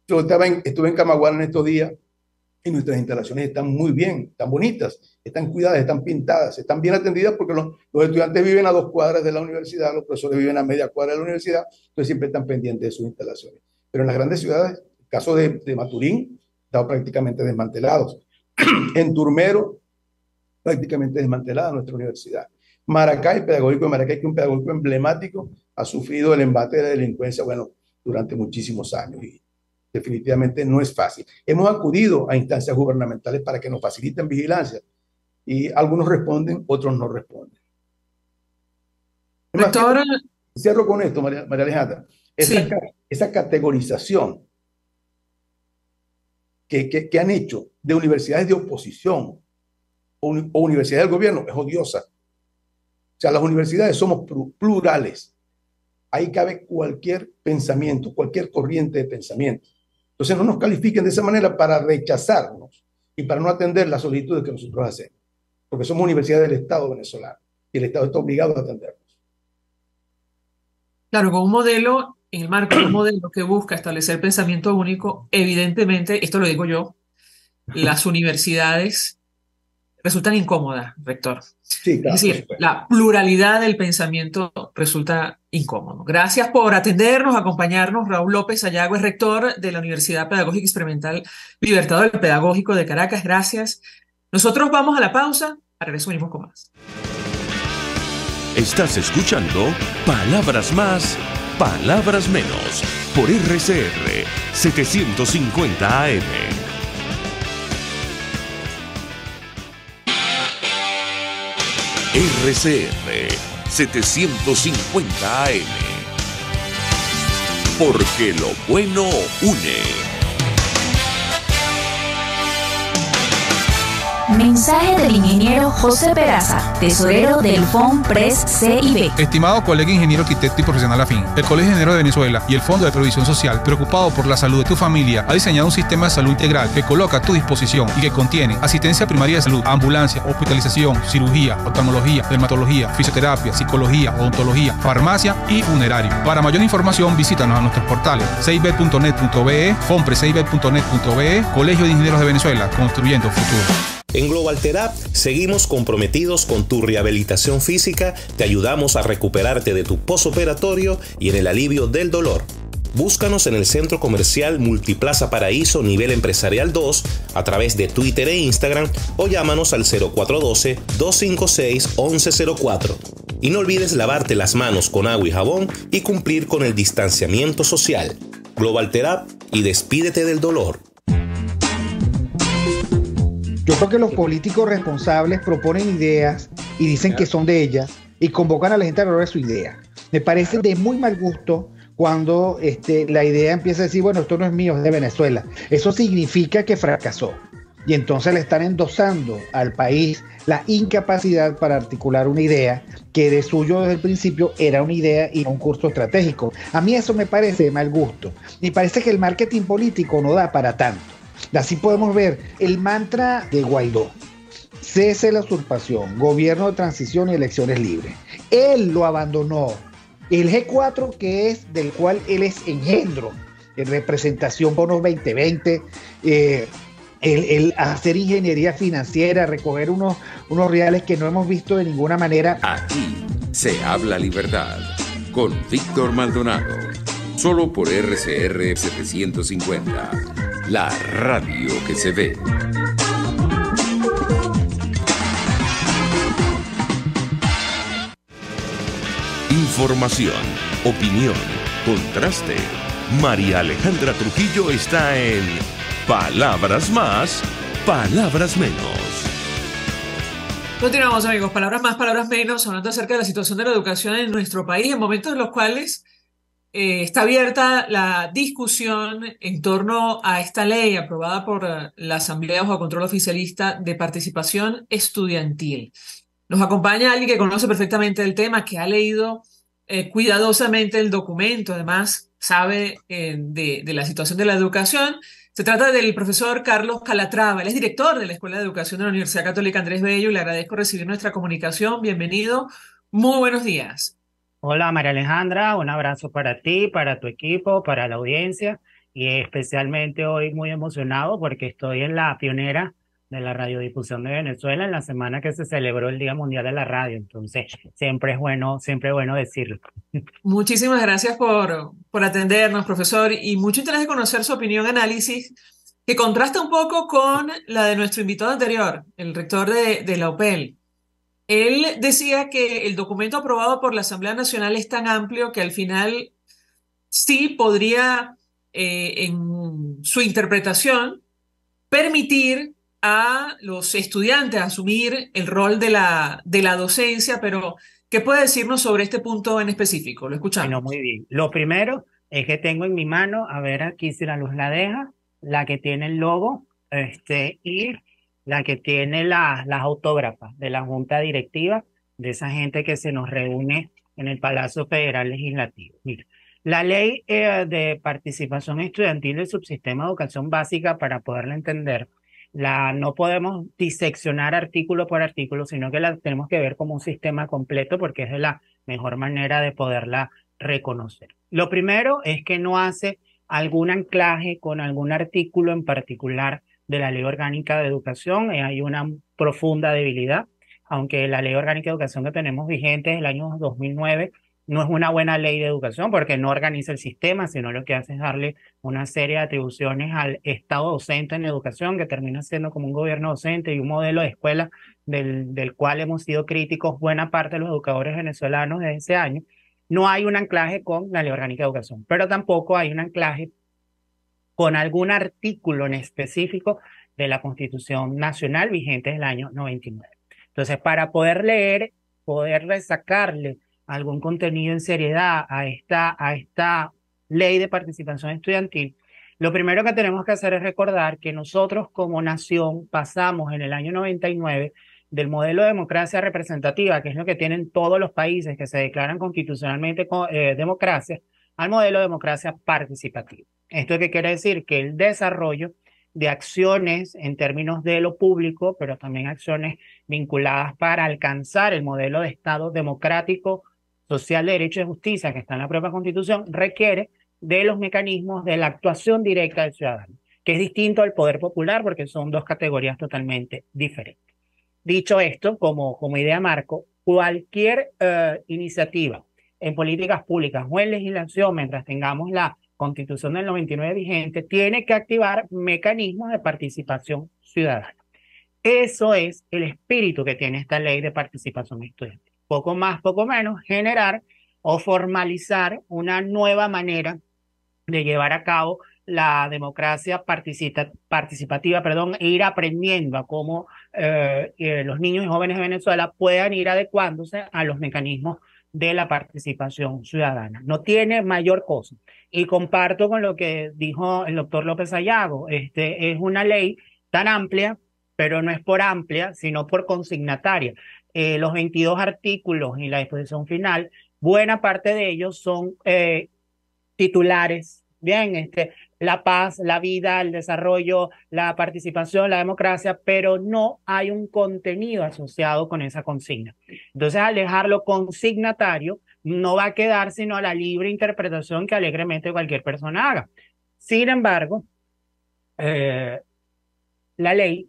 Yo estuve en Camaguana en estos días y nuestras instalaciones están muy bien, están bonitas, están cuidadas, están pintadas, están bien atendidas, porque los estudiantes viven a 2 cuadras de la universidad, los profesores viven a media cuadra de la universidad, entonces siempre están pendientes de sus instalaciones. Pero en las grandes ciudades, el caso de Maturín, están prácticamente desmantelados. En Turmero, prácticamente desmantelada nuestra universidad. Maracay, el pedagógico de Maracay, que es un pedagógico emblemático, ha sufrido el embate de la delincuencia, durante muchísimos años, y definitivamente no es fácil. Hemos acudido a instancias gubernamentales para que nos faciliten vigilancia, y algunos responden, otros no responden. Rector, cierro con esto, María Alejandra. Esa categorización que han hecho de universidades de oposición o universidades del gobierno es odiosa. O sea, las universidades somos plurales. Ahí cabe cualquier pensamiento, cualquier corriente de pensamiento. Entonces no nos califiquen de esa manera para rechazarnos y para no atender las solicitudes que nosotros hacemos, porque somos universidades del Estado venezolano y el Estado está obligado a atendernos. Claro, con un modelo, en el marco de un modelo que busca establecer pensamiento único, evidentemente, esto lo digo yo, las universidades resultan incómodas, rector. Sí, claro, es decir, la pluralidad del pensamiento resulta incómodo. Gracias por atendernos, acompañarnos. Raúl López Sayago es rector de la Universidad Pedagógica Experimental Libertador Pedagógico de Caracas. Gracias. Nosotros vamos a la pausa. A regreso venimos con más. Estás escuchando Palabras Más, Palabras Menos por RCR 750 AM. RCR 750 AM. Porque lo bueno une. Mensaje del ingeniero José Peraza, tesorero del FONPRES CIB. Estimado colega ingeniero arquitecto y profesional afín, el Colegio de Ingenieros de Venezuela y el Fondo de Previsión Social, preocupado por la salud de tu familia, ha diseñado un sistema de salud integral que coloca a tu disposición y que contiene asistencia primaria de salud, ambulancia, hospitalización, cirugía, oftalmología, dermatología, fisioterapia, psicología, odontología, farmacia y funerario. Para mayor información, visítanos a nuestros portales cib.net.be, fonprescib.net.be, Colegio de Ingenieros de Venezuela, construyendo futuro. En Global Therap seguimos comprometidos con tu rehabilitación física, te ayudamos a recuperarte de tu posoperatorio y en el alivio del dolor. Búscanos en el Centro Comercial Multiplaza Paraíso Nivel Empresarial 2 a través de Twitter e Instagram o llámanos al 0412-256-1104. Y no olvides lavarte las manos con agua y jabón y cumplir con el distanciamiento social. Global Therap y despídete del dolor. Yo creo que los políticos responsables proponen ideas y dicen que son de ellas y convocan a la gente a hablar de su idea. Me parece de muy mal gusto cuando la idea empieza a decir, bueno, esto no es mío, es de Venezuela. Eso significa que fracasó. Y entonces le están endosando al país la incapacidad para articular una idea que de suyo desde el principio era una idea y no un curso estratégico. A mí eso me parece de mal gusto. Me parece que el marketing político no da para tanto. Así podemos ver el mantra de Guaidó: cese la usurpación, gobierno de transición y elecciones libres. Él lo abandonó. El G4, que es del cual él es engendro, en representación bonos 2020, el hacer ingeniería financiera, recoger unos reales que no hemos visto de ninguna manera. Aquí se habla libertad con Víctor Maldonado, solo por RCR 750. La radio que se ve. Información, opinión, contraste. María Alejandra Trujillo está en Palabras Más, Palabras Menos. Continuamos, amigos. Palabras más, palabras menos, hablando acerca de la situación de la educación en nuestro país, en momentos en los cuales está abierta la discusión en torno a esta ley aprobada por la Asamblea bajo control oficialista de participación estudiantil. Nos acompaña alguien que conoce perfectamente el tema, que ha leído cuidadosamente el documento, además sabe de la situación de la educación. Se trata del profesor Carlos Calatrava. Él es director de la Escuela de Educación de la Universidad Católica Andrés Bello y le agradezco recibir nuestra comunicación. Bienvenido. Muy buenos días. Hola María Alejandra, un abrazo para ti, para tu equipo, para la audiencia y especialmente hoy muy emocionado porque estoy en la pionera de la radiodifusión de Venezuela en la semana que se celebró el Día Mundial de la Radio, entonces siempre es bueno decirlo. Muchísimas gracias por atendernos, profesor, y mucho interés de conocer su opinión, análisis, que contrasta un poco con la de nuestro invitado anterior, el rector de la UPEL. Él decía que el documento aprobado por la Asamblea Nacional es tan amplio que al final sí podría, en su interpretación, permitir a los estudiantes asumir el rol de la docencia, pero ¿qué puede decirnos sobre este punto en específico? Lo escuchamos. Bueno, muy bien. Lo primero es que tengo en mi mano, a ver aquí si la luz la deja, la que tiene el logo, y la que tiene las autógrafas de la Junta Directiva, de esa gente que se nos reúne en el Palacio Federal Legislativo. Mira, la ley de participación estudiantil del subsistema de educación básica, para poderla entender, no podemos diseccionar artículo por artículo, sino que la tenemos que ver como un sistema completo porque es de la mejor manera de poderla reconocer. Lo primero es que no hace algún anclaje con algún artículo en particular de la Ley Orgánica de Educación. Hay una profunda debilidad, aunque la Ley Orgánica de Educación que tenemos vigente es el año 2009, no es una buena ley de educación porque no organiza el sistema, sino lo que hace es darle una serie de atribuciones al Estado docente en educación, que termina siendo como un gobierno docente y un modelo de escuela del cual hemos sido críticos buena parte de los educadores venezolanos desde ese año. No hay un anclaje con la Ley Orgánica de Educación, pero tampoco hay un anclaje con algún artículo en específico de la Constitución Nacional vigente del año 99. Entonces, para poder leer, poder sacarle algún contenido en seriedad a esta ley de participación estudiantil, Lo primero que tenemos que hacer es recordar que nosotros como nación pasamos en el año 99 del modelo de democracia representativa, que es lo que tienen todos los países que se declaran constitucionalmente democracia, al modelo de democracia participativa. ¿Esto qué quiere decir? Que el desarrollo de acciones en términos de lo público, pero también acciones vinculadas para alcanzar el modelo de Estado democrático, social, de derecho y de justicia que está en la propia Constitución, requiere de los mecanismos de la actuación directa del ciudadano, que es distinto al poder popular porque son dos categorías totalmente diferentes. Dicho esto, como idea marco, cualquier iniciativa en políticas públicas o en legislación, mientras tengamos la Constitución del 99 vigente, tiene que activar mecanismos de participación ciudadana. Eso es el espíritu que tiene esta ley de participación estudiantil. Poco más, poco menos, generar o formalizar una nueva manera de llevar a cabo la democracia participativa, e ir aprendiendo a cómo los niños y jóvenes de Venezuela puedan ir adecuándose a los mecanismos de la participación ciudadana. No tiene mayor cosa. Y comparto con lo que dijo el doctor López Ayago. Es una ley tan amplia, pero no es por amplia, sino por consignataria. Los 22 artículos y la disposición final, buena parte de ellos son titulares, bien, la paz, la vida, el desarrollo, la participación, la democracia, pero no hay un contenido asociado con esa consigna. Entonces, al dejarlo consignatario, no va a quedar sino a la libre interpretación que alegremente cualquier persona haga. Sin embargo, la ley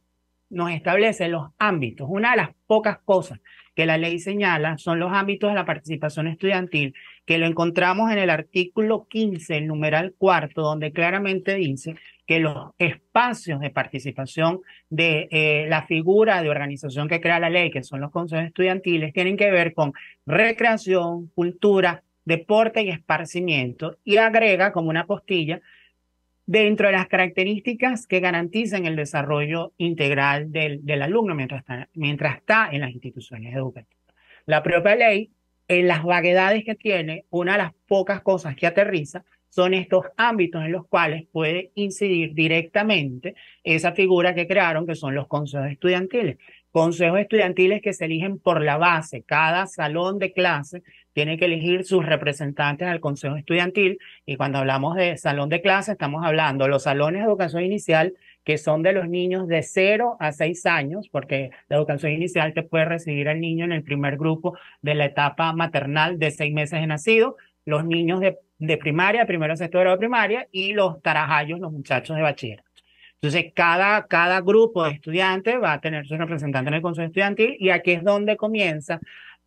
nos establece los ámbitos. Una de las pocas cosas que la ley señala son los ámbitos de la participación estudiantil, que lo encontramos en el artículo 15, el numeral cuarto, donde claramente dice que los espacios de participación de la figura de organización que crea la ley, que son los consejos estudiantiles, tienen que ver con recreación, cultura, deporte y esparcimiento, y agrega como una postilla dentro de las características que garanticen el desarrollo integral del alumno mientras está en las instituciones educativas. La propia ley, en las vaguedades que tiene, una de las pocas cosas que aterriza son estos ámbitos en los cuales puede incidir directamente esa figura que crearon, que son los consejos estudiantiles. Consejos estudiantiles que se eligen por la base. Cada salón de clase tiene que elegir sus representantes al consejo estudiantil, y cuando hablamos de salón de clase estamos hablando de los salones de educación inicial, que son de los niños de 0 a 6 años, porque la educación inicial te puede recibir al niño en el primer grupo de la etapa maternal de 6 meses de nacido, los niños de primaria, primero a sexto grado de primaria, y los tarajayos, los muchachos de bachillerato. Entonces, cada grupo de estudiantes va a tener su representante en el consejo estudiantil, y aquí es donde comienza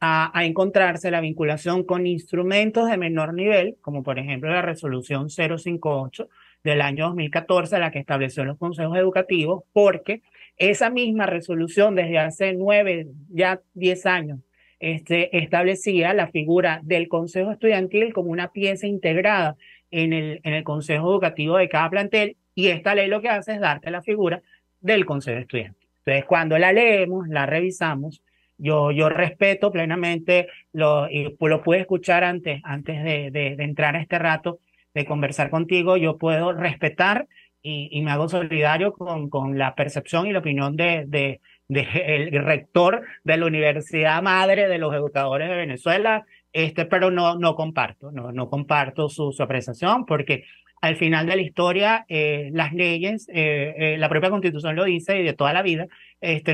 a encontrarse la vinculación con instrumentos de menor nivel, como por ejemplo la resolución 058 del año 2014, la que estableció los consejos educativos, porque esa misma resolución desde hace 9, ya 10 años, establecía la figura del consejo estudiantil como una pieza integrada en el consejo educativo de cada plantel, y esta ley lo que hace es darte la figura del consejo estudiantil. Entonces, cuando la leemos, la revisamos, yo respeto plenamente, lo pude escuchar antes de entrar a este rato, de conversar contigo, yo puedo respetar y me hago solidario con la percepción y la opinión el rector de la Universidad Madre de los Educadores de Venezuela, pero no comparto su apreciación, porque al final de la historia, las leyes, la propia Constitución lo dice, y de toda la vida,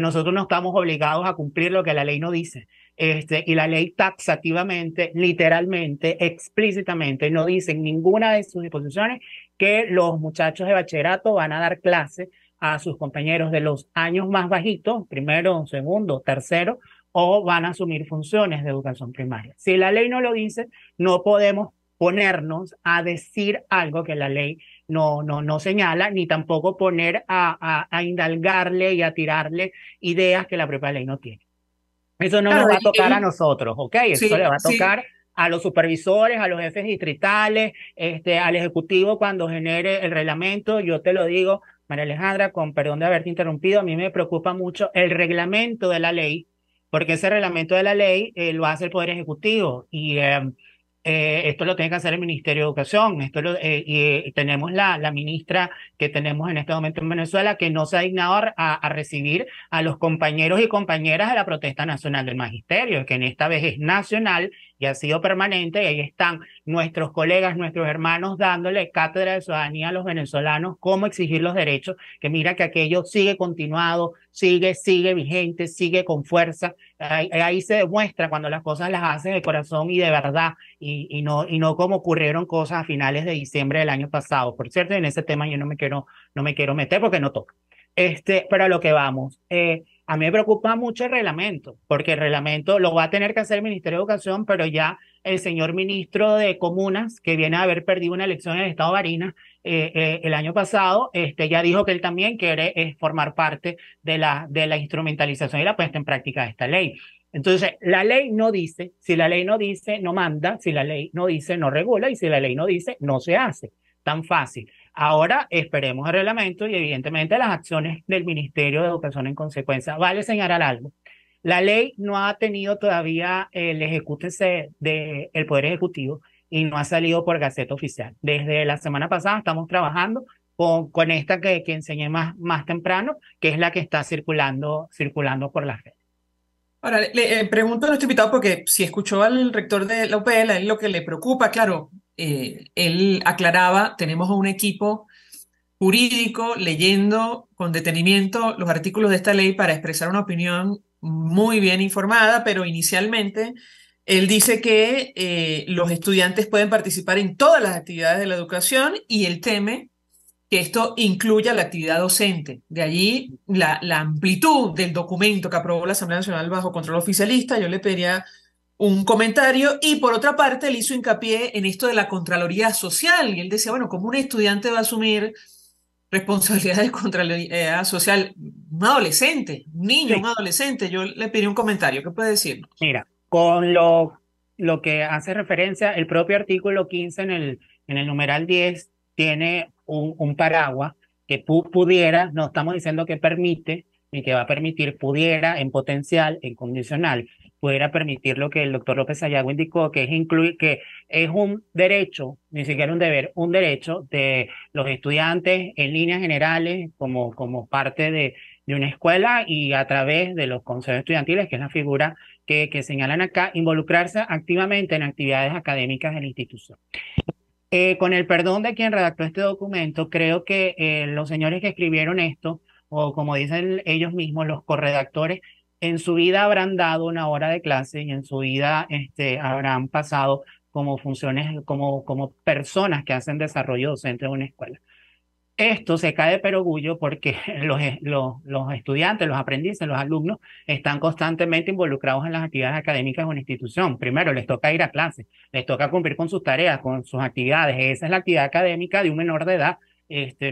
nosotros no estamos obligados a cumplir lo que la ley no dice. Y la ley taxativamente, literalmente, explícitamente, no dice en ninguna de sus disposiciones que los muchachos de bachillerato van a dar clase a sus compañeros de los años más bajitos, primero, segundo, tercero, o van a asumir funciones de educación primaria. Si la ley no lo dice, no podemos ponernos a decir algo que la ley no señala, ni tampoco poner a indalgarle y a tirarle ideas que la propia ley no tiene. Eso no nos va a tocar a nosotros, ¿ok? Eso le va a tocar a los supervisores, a los jefes distritales, al ejecutivo cuando genere el reglamento. Yo te lo digo, María Alejandra, con perdón de haberte interrumpido, a mí me preocupa mucho el reglamento de la ley, porque ese reglamento de la ley lo hace el Poder Ejecutivo, y Esto lo tiene que hacer el Ministerio de Educación. Y tenemos la ministra que tenemos en este momento en Venezuela que no se ha dignado a recibir a los compañeros y compañeras de la protesta nacional del magisterio, que en esta vez es nacional y ha sido permanente, y ahí están nuestros colegas, nuestros hermanos dándole cátedra de ciudadanía a los venezolanos, cómo exigir los derechos, que mira que aquello sigue continuado, sigue vigente, sigue con fuerza. Ahí se demuestra cuando las cosas las hacen de corazón y de verdad, y no como ocurrieron cosas a finales de diciembre del año pasado. Por cierto, en ese tema yo no me quiero meter porque no toca. Pero a lo que vamos. A mí me preocupa mucho el reglamento, porque el reglamento lo va a tener que hacer el Ministerio de Educación, pero ya el señor ministro de Comunas, que viene a haber perdido una elección en el estado de Barinas el año pasado, ya dijo que él también quiere formar parte de la instrumentalización y la puesta en práctica de esta ley. Entonces, la ley no dice, si la ley no dice, no manda, si la ley no dice, no regula, y si la ley no dice, no se hace. Tan fácil. Ahora esperemos el reglamento y evidentemente las acciones del Ministerio de Educación en consecuencia. Vale señalar algo. La ley no ha tenido todavía el ejecútese del Poder Ejecutivo y no ha salido por Gaceta Oficial. Desde la semana pasada estamos trabajando con esta que enseñé más temprano, que es la que está circulando por la red. Ahora, le pregunto a nuestro invitado, porque si escuchó al rector de la UPL, a él lo que le preocupa, claro, él aclaraba, tenemos a un equipo jurídico leyendo con detenimiento los artículos de esta ley para expresar una opinión muy bien informada, pero inicialmente él dice que los estudiantes pueden participar en todas las actividades de la educación y él teme que esto incluya la actividad docente. De allí la amplitud del documento que aprobó la Asamblea Nacional bajo control oficialista. Yo le pediría un comentario, y por otra parte él hizo hincapié en esto de la Contraloría Social, y él decía, bueno, ¿cómo un estudiante va a asumir responsabilidades de Contraloría Social? Un adolescente, un niño, sí. Un adolescente. Yo le pediría un comentario, ¿qué puede decirnos? Mira, con lo que hace referencia, el propio artículo 15 en el numeral 10 tiene un paraguas que pudiera, no estamos diciendo que permite, ni que va a permitir, pudiera, en potencial, en condicional, pudiera permitir lo que el doctor López Sayago indicó, que es incluir, que es un derecho, ni siquiera un deber, un derecho de los estudiantes en líneas generales como parte de una escuela y a través de los consejos estudiantiles, que es la figura que señalan acá, involucrarse activamente en actividades académicas de la institución. Con el perdón de quien redactó este documento, creo que los señores que escribieron esto, o como dicen ellos mismos, los corredactores, en su vida habrán dado una hora de clase y en su vida habrán pasado como funciones, como personas que hacen desarrollo docente de una escuela. Esto se cae de perogrullo porque los estudiantes, los aprendices, los alumnos están constantemente involucrados en las actividades académicas de una institución. Primero, les toca ir a clase, les toca cumplir con sus tareas, con sus actividades. Esa es la actividad académica de un menor de edad.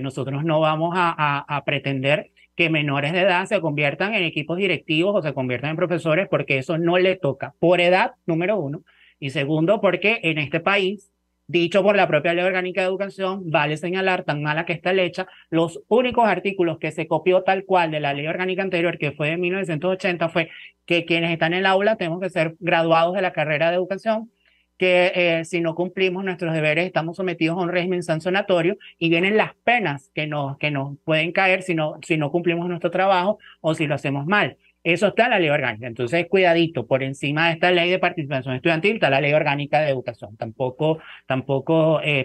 Nosotros no vamos a pretender que menores de edad se conviertan en equipos directivos o se conviertan en profesores, porque eso no le toca por edad, número uno, y segundo, porque en este país, dicho por la propia Ley Orgánica de Educación, vale señalar, tan mala que está hecha, los únicos artículos que se copió tal cual de la Ley Orgánica anterior, que fue de 1980, fue que quienes están en el aula tenemos que ser graduados de la carrera de educación, que si no cumplimos nuestros deberes estamos sometidos a un régimen sancionatorio y vienen las penas que nos pueden caer si no cumplimos nuestro trabajo o si lo hacemos mal. Eso está en la ley orgánica. Entonces, cuidadito, por encima de esta ley de participación estudiantil está la ley orgánica de educación. Tampoco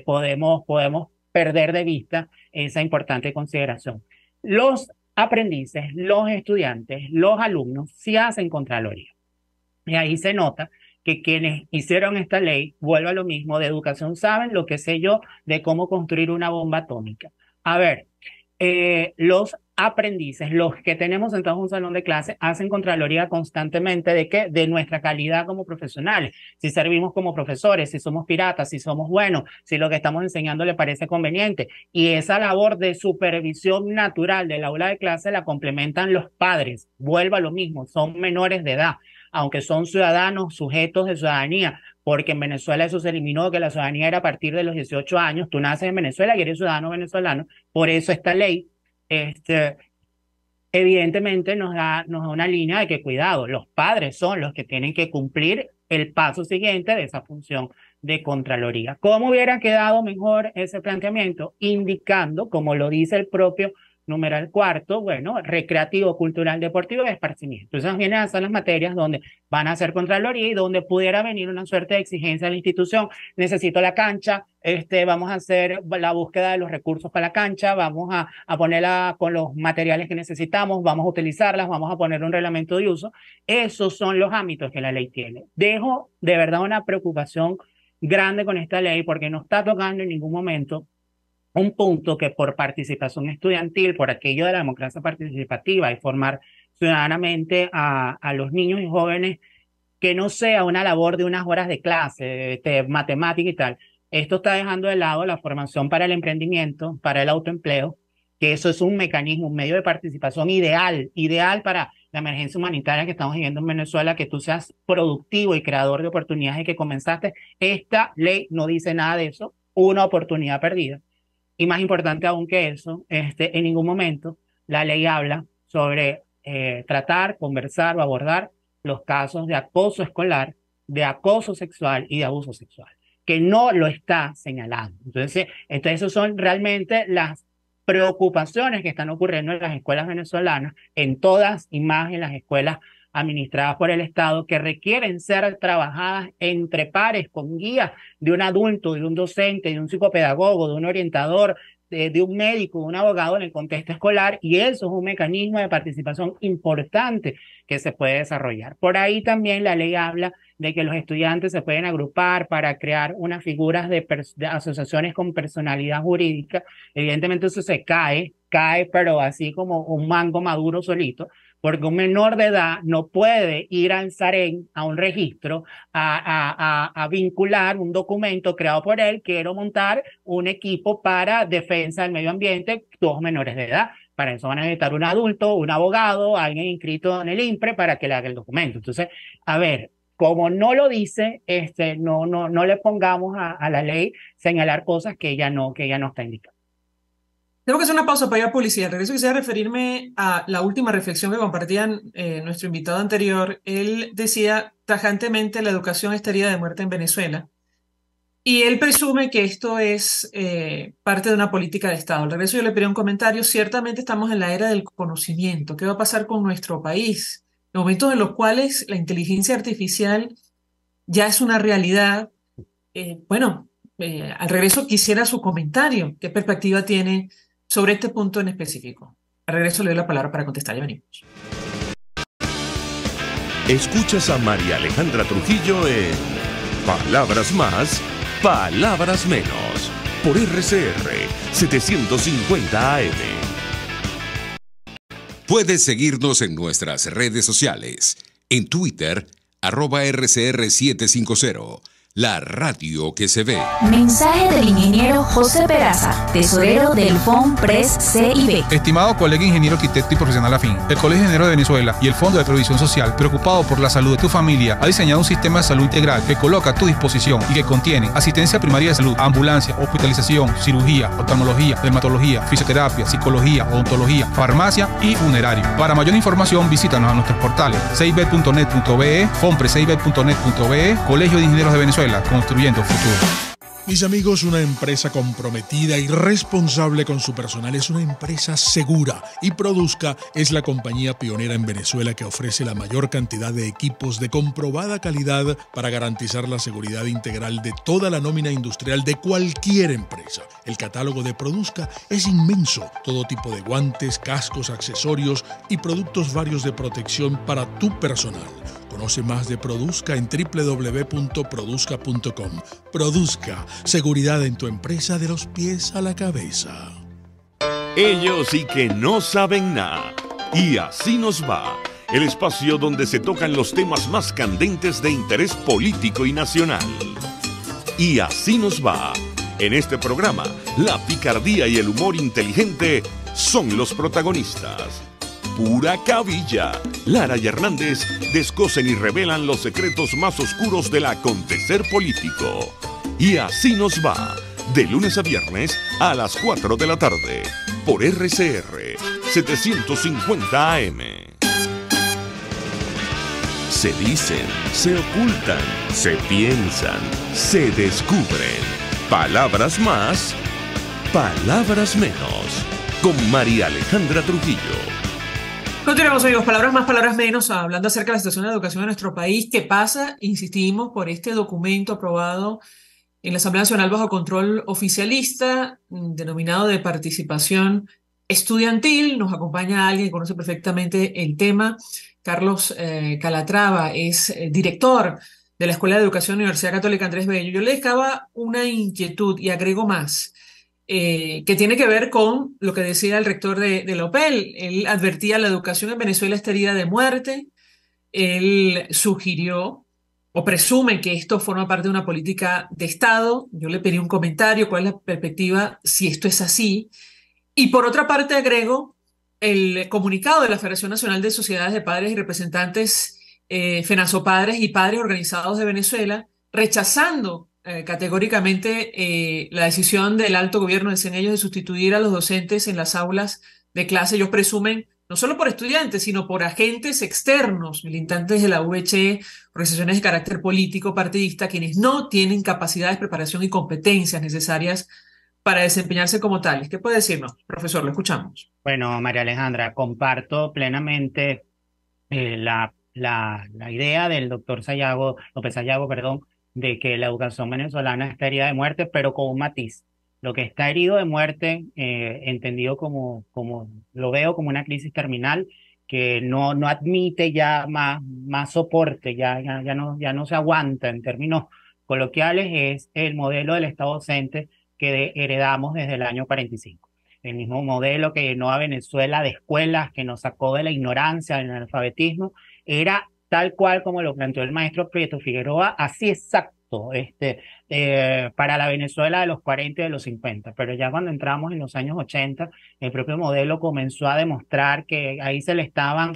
podemos perder de vista esa importante consideración. Los aprendices, los estudiantes, los alumnos sí hacen Contraloría. Y ahí se nota que quienes hicieron esta ley, vuelvo a lo mismo, de educación saben lo que sé yo de cómo construir una bomba atómica. A ver, los aprendices, los que tenemos sentados en un salón de clase, hacen Contraloría constantemente ¿de qué? De nuestra calidad como profesionales, si servimos como profesores, si somos piratas, si somos buenos, si lo que estamos enseñando le parece conveniente. Y esa labor de supervisión natural del aula de clase la complementan los padres. Vuelvo a lo mismo, son menores de edad, aunque son ciudadanos sujetos de ciudadanía, porque en Venezuela eso se eliminó, que la ciudadanía era a partir de los 18 años, tú naces en Venezuela y eres ciudadano venezolano, por eso esta ley, evidentemente nos da una línea de que cuidado, los padres son los que tienen que cumplir el paso siguiente de esa función de Contraloría. ¿Cómo hubiera quedado mejor ese planteamiento? Indicando, como lo dice el propio numeral cuarto, bueno, recreativo, cultural, deportivo y esparcimiento. Esas vienen a ser las materias donde van a ser Contraloría y donde pudiera venir una suerte de exigencia de la institución. Necesito la cancha, vamos a hacer la búsqueda de los recursos para la cancha, vamos a ponerla con los materiales que necesitamos, vamos a utilizarlas, vamos a poner un reglamento de uso. Esos son los ámbitos que la ley tiene. Dejo de verdad una preocupación grande con esta ley porque no está tocando en ningún momento un punto que por participación estudiantil, por aquello de la democracia participativa y formar ciudadanamente a los niños y jóvenes, que no sea una labor de unas horas de clase, de matemática y tal. Esto está dejando de lado la formación para el emprendimiento, para el autoempleo, que eso es un mecanismo, un medio de participación ideal para la emergencia humanitaria que estamos viviendo en Venezuela, que tú seas productivo y creador de oportunidades y que comenzaste. Esta ley no dice nada de eso, una oportunidad perdida. Y más importante aún que eso, en ningún momento la ley habla sobre tratar, conversar o abordar los casos de acoso escolar, de acoso sexual y de abuso sexual, que no lo está señalando. Entonces esos son realmente las preocupaciones que están ocurriendo en las escuelas venezolanas, en todas y más en las escuelas administradas por el Estado, que requieren ser trabajadas entre pares, con guías de un adulto, de un docente, de un psicopedagogo, de un orientador, de un médico, de un abogado en el contexto escolar, y eso es un mecanismo de participación importante que se puede desarrollar. Por ahí también la ley habla de que los estudiantes se pueden agrupar para crear unas figuras de asociaciones con personalidad jurídica. Evidentemente eso se cae, pero así como un mango maduro solito, porque un menor de edad no puede ir al SAREN, a un registro, a vincular un documento creado por él. Quiero montar un equipo para defensa del medio ambiente, todos menores de edad. Para eso van a necesitar un adulto, un abogado, alguien inscrito en el INPRE para que le haga el documento. Entonces, a ver, como no lo dice, no le pongamos a la ley señalar cosas que ella no está indicando. Tengo que hacer una pausa para ir a publicidad. Regreso, quisiera referirme a la última reflexión que compartían nuestro invitado anterior. Él decía tajantemente la educación estaría de muerte en Venezuela. Y él presume que esto es parte de una política de Estado. Al regreso yo le pedí un comentario. Ciertamente estamos en la era del conocimiento. ¿Qué va a pasar con nuestro país? En momentos en los cuales la inteligencia artificial ya es una realidad. Al regreso quisiera su comentario. ¿Qué perspectiva tiene sobre este punto en específico? Al regreso le doy la palabra para contestar. Ya venimos. Escuchas a María Alejandra Trujillo en Palabras Más, Palabras Menos, por RCR 750 AM. Puedes seguirnos en nuestras redes sociales. En Twitter, @RCR750. La radio que se ve. Mensaje del ingeniero José Peraza, tesorero del FOMPRES CIB. Estimado colega ingeniero arquitecto y profesional afín, el Colegio de Ingenieros de Venezuela y el Fondo de Previsión Social, preocupado por la salud de tu familia, ha diseñado un sistema de salud integral que coloca a tu disposición y que contiene asistencia primaria de salud, ambulancia, hospitalización, cirugía, oftalmología, dermatología, fisioterapia, psicología, odontología, farmacia y funerario. Para mayor información, visítanos a nuestros portales cib.net.be, fomprescib.net.be, Colegio de Ingenieros de Venezuela, construyendo futuro. Mis amigos, una empresa comprometida y responsable con su personal es una empresa segura, y Produzca es la compañía pionera en Venezuela que ofrece la mayor cantidad de equipos de comprobada calidad para garantizar la seguridad integral de toda la nómina industrial de cualquier empresa. El catálogo de Produzca es inmenso, todo tipo de guantes, cascos, accesorios y productos varios de protección para tu personal. Conoce más de Produzca en www.produzca.com. Produzca, seguridad en tu empresa de los pies a la cabeza. Ellos sí que no saben nada. Y así nos va. El espacio donde se tocan los temas más candentes de interés político y nacional. Y así nos va. En este programa, la picardía y el humor inteligente son los protagonistas. Pura cabilla. Lara y Hernández descosen y revelan los secretos más oscuros del acontecer político. Y así nos va, de lunes a viernes a las 4 de la tarde, por RCR 750 AM. Se dicen, se ocultan, Se piensan, se descubren. Palabras más, palabras menos. Con María Alejandra Trujillo. Continuamos, amigos. Palabras más, palabras menos, hablando acerca de la situación de la educación en nuestro país. ¿Qué pasa? Insistimos por este documento aprobado en la Asamblea Nacional bajo control oficialista, denominado de participación estudiantil. Nos acompaña alguien que conoce perfectamente el tema. Carlos Calatrava es director de la Escuela de Educación Universidad Católica Andrés Bello. Yo le dejaba una inquietud y agrego más, que tiene que ver con lo que decía el rector de la UPEL. Él advertía la educación en Venezuela está herida de muerte. Él sugirió o presume que esto forma parte de una política de Estado. Yo le pedí un comentario, cuál es la perspectiva, si esto es así. Y por otra parte agrego el comunicado de la Federación Nacional de Sociedades de Padres y Representantes, FENASOPADRES y Padres Organizados de Venezuela, rechazando categóricamente la decisión del alto gobierno, decían ellos, de sustituir a los docentes en las aulas de clase. Ellos presumen, no solo por estudiantes, sino por agentes externos, militantes de la UVC, organizaciones de carácter político, partidista, quienes no tienen capacidades, preparación y competencias necesarias para desempeñarse como tales. ¿Qué puede decirnos, profesor? Lo escuchamos. Bueno, María Alejandra, comparto plenamente la idea del doctor López Sayago, perdón, de que la educación venezolana está herida de muerte, pero con un matiz. Lo que está herido de muerte, entendido como lo veo como una crisis terminal que no admite ya más soporte, ya no se aguanta en términos coloquiales, es el modelo del Estado docente que heredamos desde el año 45. El mismo modelo que llenó a Venezuela de escuelas, que nos sacó de la ignorancia, del analfabetismo, era tal cual como lo planteó el maestro Prieto Figueroa, así exacto, para la Venezuela de los 40 y de los 50. Pero ya cuando entramos en los años 80, el propio modelo comenzó a demostrar que ahí se le estaban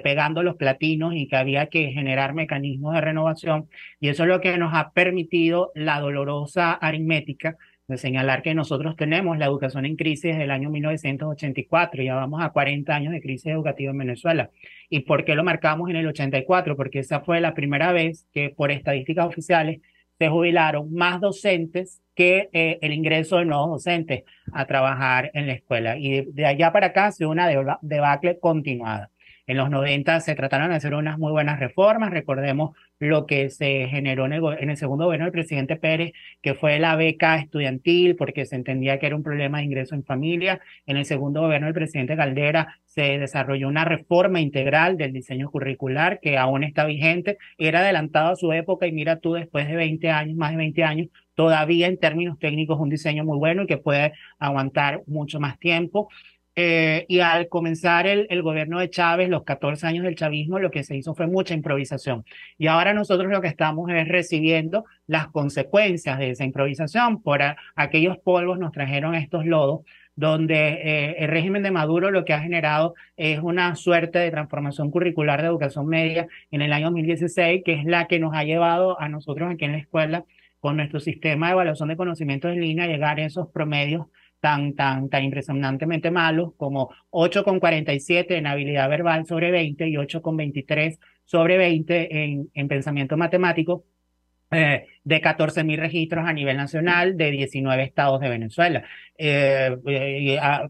pegando los platinos y que había que generar mecanismos de renovación. Y eso es lo que nos ha permitido la dolorosa aritmética de señalar que nosotros tenemos la educación en crisis desde el año 1984, ya vamos a 40 años de crisis educativa en Venezuela. ¿Y por qué lo marcamos en el 84? Porque esa fue la primera vez que por estadísticas oficiales se jubilaron más docentes que el ingreso de nuevos docentes a trabajar en la escuela. Y de allá para acá ha sido una debacle continuada. En los 90 se trataron de hacer unas muy buenas reformas. Recordemos lo que se generó en el segundo gobierno del presidente Pérez, que fue la beca estudiantil, porque se entendía que era un problema de ingreso en familia. En el segundo gobierno del presidente Caldera se desarrolló una reforma integral del diseño curricular que aún está vigente. Era adelantado a su época y mira tú, después de 20 años, más de 20 años, todavía en términos técnicos un diseño muy bueno y que puede aguantar mucho más tiempo. Y al comenzar el gobierno de Chávez, los 14 años del chavismo, lo que se hizo fue mucha improvisación. Y ahora nosotros lo que estamos es recibiendo las consecuencias de esa improvisación. Por aquellos polvos nos trajeron estos lodos, donde el régimen de Maduro lo que ha generado es una suerte de transformación curricular de educación media en el año 2016, que es la que nos ha llevado a nosotros aquí en la escuela, con nuestro sistema de evaluación de conocimientos en línea, a llegar a esos promedios tan impresionantemente malos como 8,47 en habilidad verbal sobre 20 y 8,23 sobre 20 en pensamiento matemático, de 14.000 registros a nivel nacional de 19 estados de Venezuela.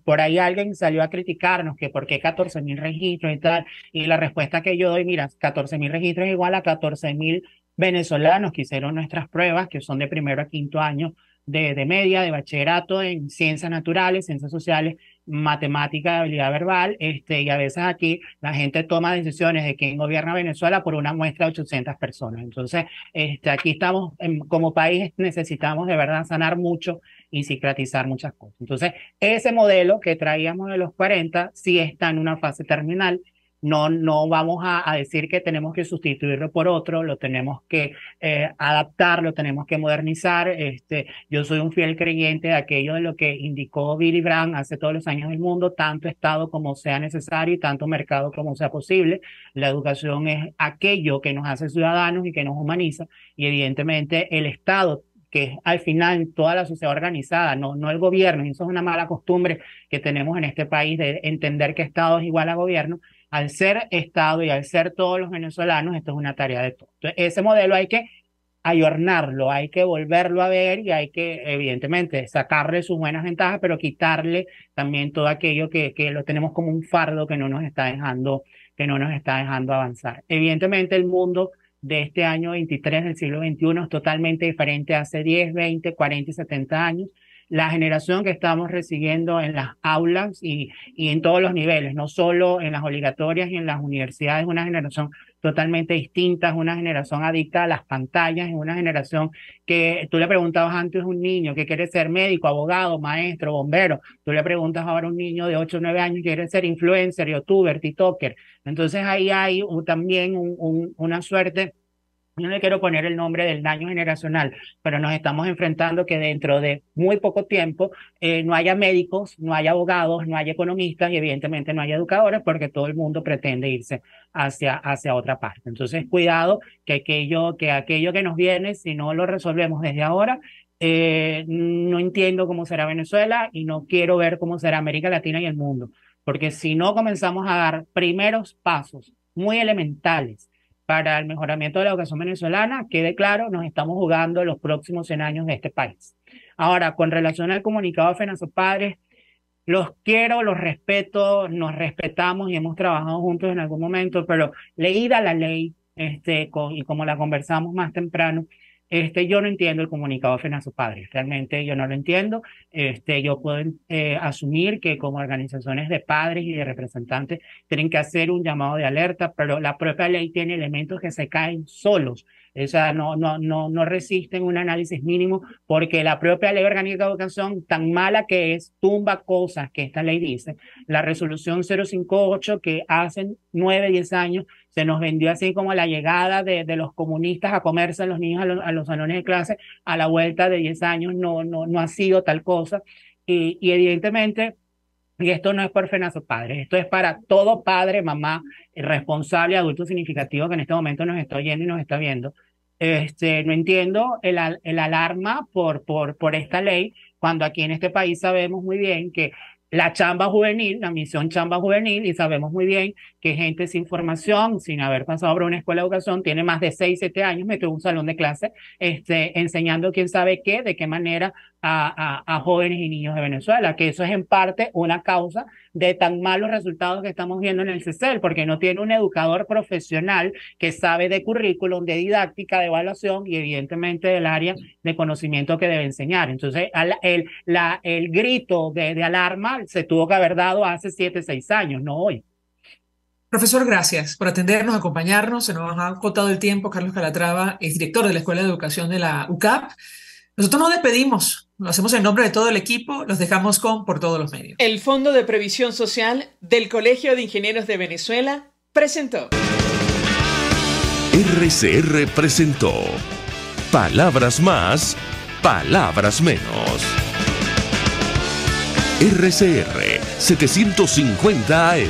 Por ahí alguien salió a criticarnos que por qué 14.000 registros y tal, y la respuesta que yo doy, mira, 14.000 registros es igual a 14.000 venezolanos que hicieron nuestras pruebas, que son de primero a quinto año de media, de bachillerato en ciencias naturales, ciencias sociales, matemática, habilidad verbal, y a veces aquí la gente toma decisiones de quién gobierna Venezuela por una muestra de 800 personas. Entonces, aquí estamos, como país necesitamos de verdad sanar mucho y cicatrizar muchas cosas. Entonces, ese modelo que traíamos de los 40 sí está en una fase terminal. No vamos a decir que tenemos que sustituirlo por otro, lo tenemos que adaptar, lo tenemos que modernizar. Yo soy un fiel creyente de aquello de lo que indicó Billy Brandt hace todos los años del mundo, tanto Estado como sea necesario y tanto mercado como sea posible. La educación es aquello que nos hace ciudadanos y que nos humaniza, y evidentemente el Estado, que es al final toda la sociedad organizada, no el gobierno, y eso es una mala costumbre que tenemos en este país de entender que Estado es igual a gobierno. Al ser Estado y al ser todos los venezolanos, esto es una tarea de todos. Entonces, ese modelo hay que ayornarlo, hay que volverlo a ver y hay que, evidentemente, sacarle sus buenas ventajas, pero quitarle también todo aquello que lo tenemos como un fardo que no nos está dejando avanzar. Evidentemente, el mundo de este año 23 del siglo XXI es totalmente diferente a hace 10, 20, 40 y 70 años. La generación que estamos recibiendo en las aulas y en todos los niveles, no solo en las obligatorias y en las universidades, es una generación totalmente distinta, es una generación adicta a las pantallas, es una generación que tú le preguntabas antes a un niño que quiere ser médico, abogado, maestro, bombero, tú le preguntas ahora a un niño de 8 o 9 años que quiere ser influencer, youtuber, tiktoker. Entonces ahí hay también una suerte. Yo no le quiero poner el nombre del daño generacional, pero nos estamos enfrentando que dentro de muy poco tiempo no haya médicos, no haya abogados, no haya economistas y evidentemente no haya educadores porque todo el mundo pretende irse hacia otra parte. Entonces, cuidado que aquello que nos viene, si no lo resolvemos desde ahora, no entiendo cómo será Venezuela y no quiero ver cómo será América Latina y el mundo, porque si no comenzamos a dar primeros pasos muy elementales para el mejoramiento de la educación venezolana, quede claro, nos estamos jugando los próximos 100 años de este país. Ahora, con relación al comunicado de FENASCOPADRES, los quiero, los respeto, nos respetamos y hemos trabajado juntos en algún momento, pero leída la ley, y como la conversamos más temprano, yo no entiendo el comunicado de FENASCOPADRES, realmente yo no lo entiendo. Yo puedo asumir que como organizaciones de padres y de representantes tienen que hacer un llamado de alerta, pero la propia ley tiene elementos que se caen solos. O sea, no resisten un análisis mínimo porque la propia ley orgánica de educación, tan mala que es, tumba cosas que esta ley dice. La resolución 058 que hace 9, 10 años se nos vendió así como la llegada de los comunistas a comerse a los niños a los salones de clase, a la vuelta de 10 años no ha sido tal cosa. Y evidentemente, y esto no es por FENASCOPADRES, esto es para todo padre, mamá, responsable, adulto significativo que en este momento nos está oyendo y nos está viendo. No entiendo el alarma por esta ley, cuando aquí en este país sabemos muy bien que la chamba juvenil, la misión chamba juvenil, y sabemos muy bien que gente sin formación, sin haber pasado por una escuela de educación, tiene más de 6, 7 años, metió un salón de clase, enseñando quién sabe qué, de qué manera a jóvenes y niños de Venezuela, que eso es en parte una causa de tan malos resultados que estamos viendo en el CECEL, porque no tiene un educador profesional que sabe de currículum, de didáctica, de evaluación y evidentemente del área de conocimiento que debe enseñar. Entonces, el grito de alarma se tuvo que haber dado hace 7, 6 años, no hoy. Profesor, gracias por atendernos, acompañarnos. Se nos ha agotado el tiempo. Carlos Calatrava es director de la Escuela de Educación de la UCAP. Nosotros nos despedimos, lo hacemos en nombre de todo el equipo, los dejamos con Por Todos los Medios. El Fondo de Previsión Social del Colegio de Ingenieros de Venezuela presentó. RCR presentó Palabras Más, Palabras Menos. RCR 750 AM.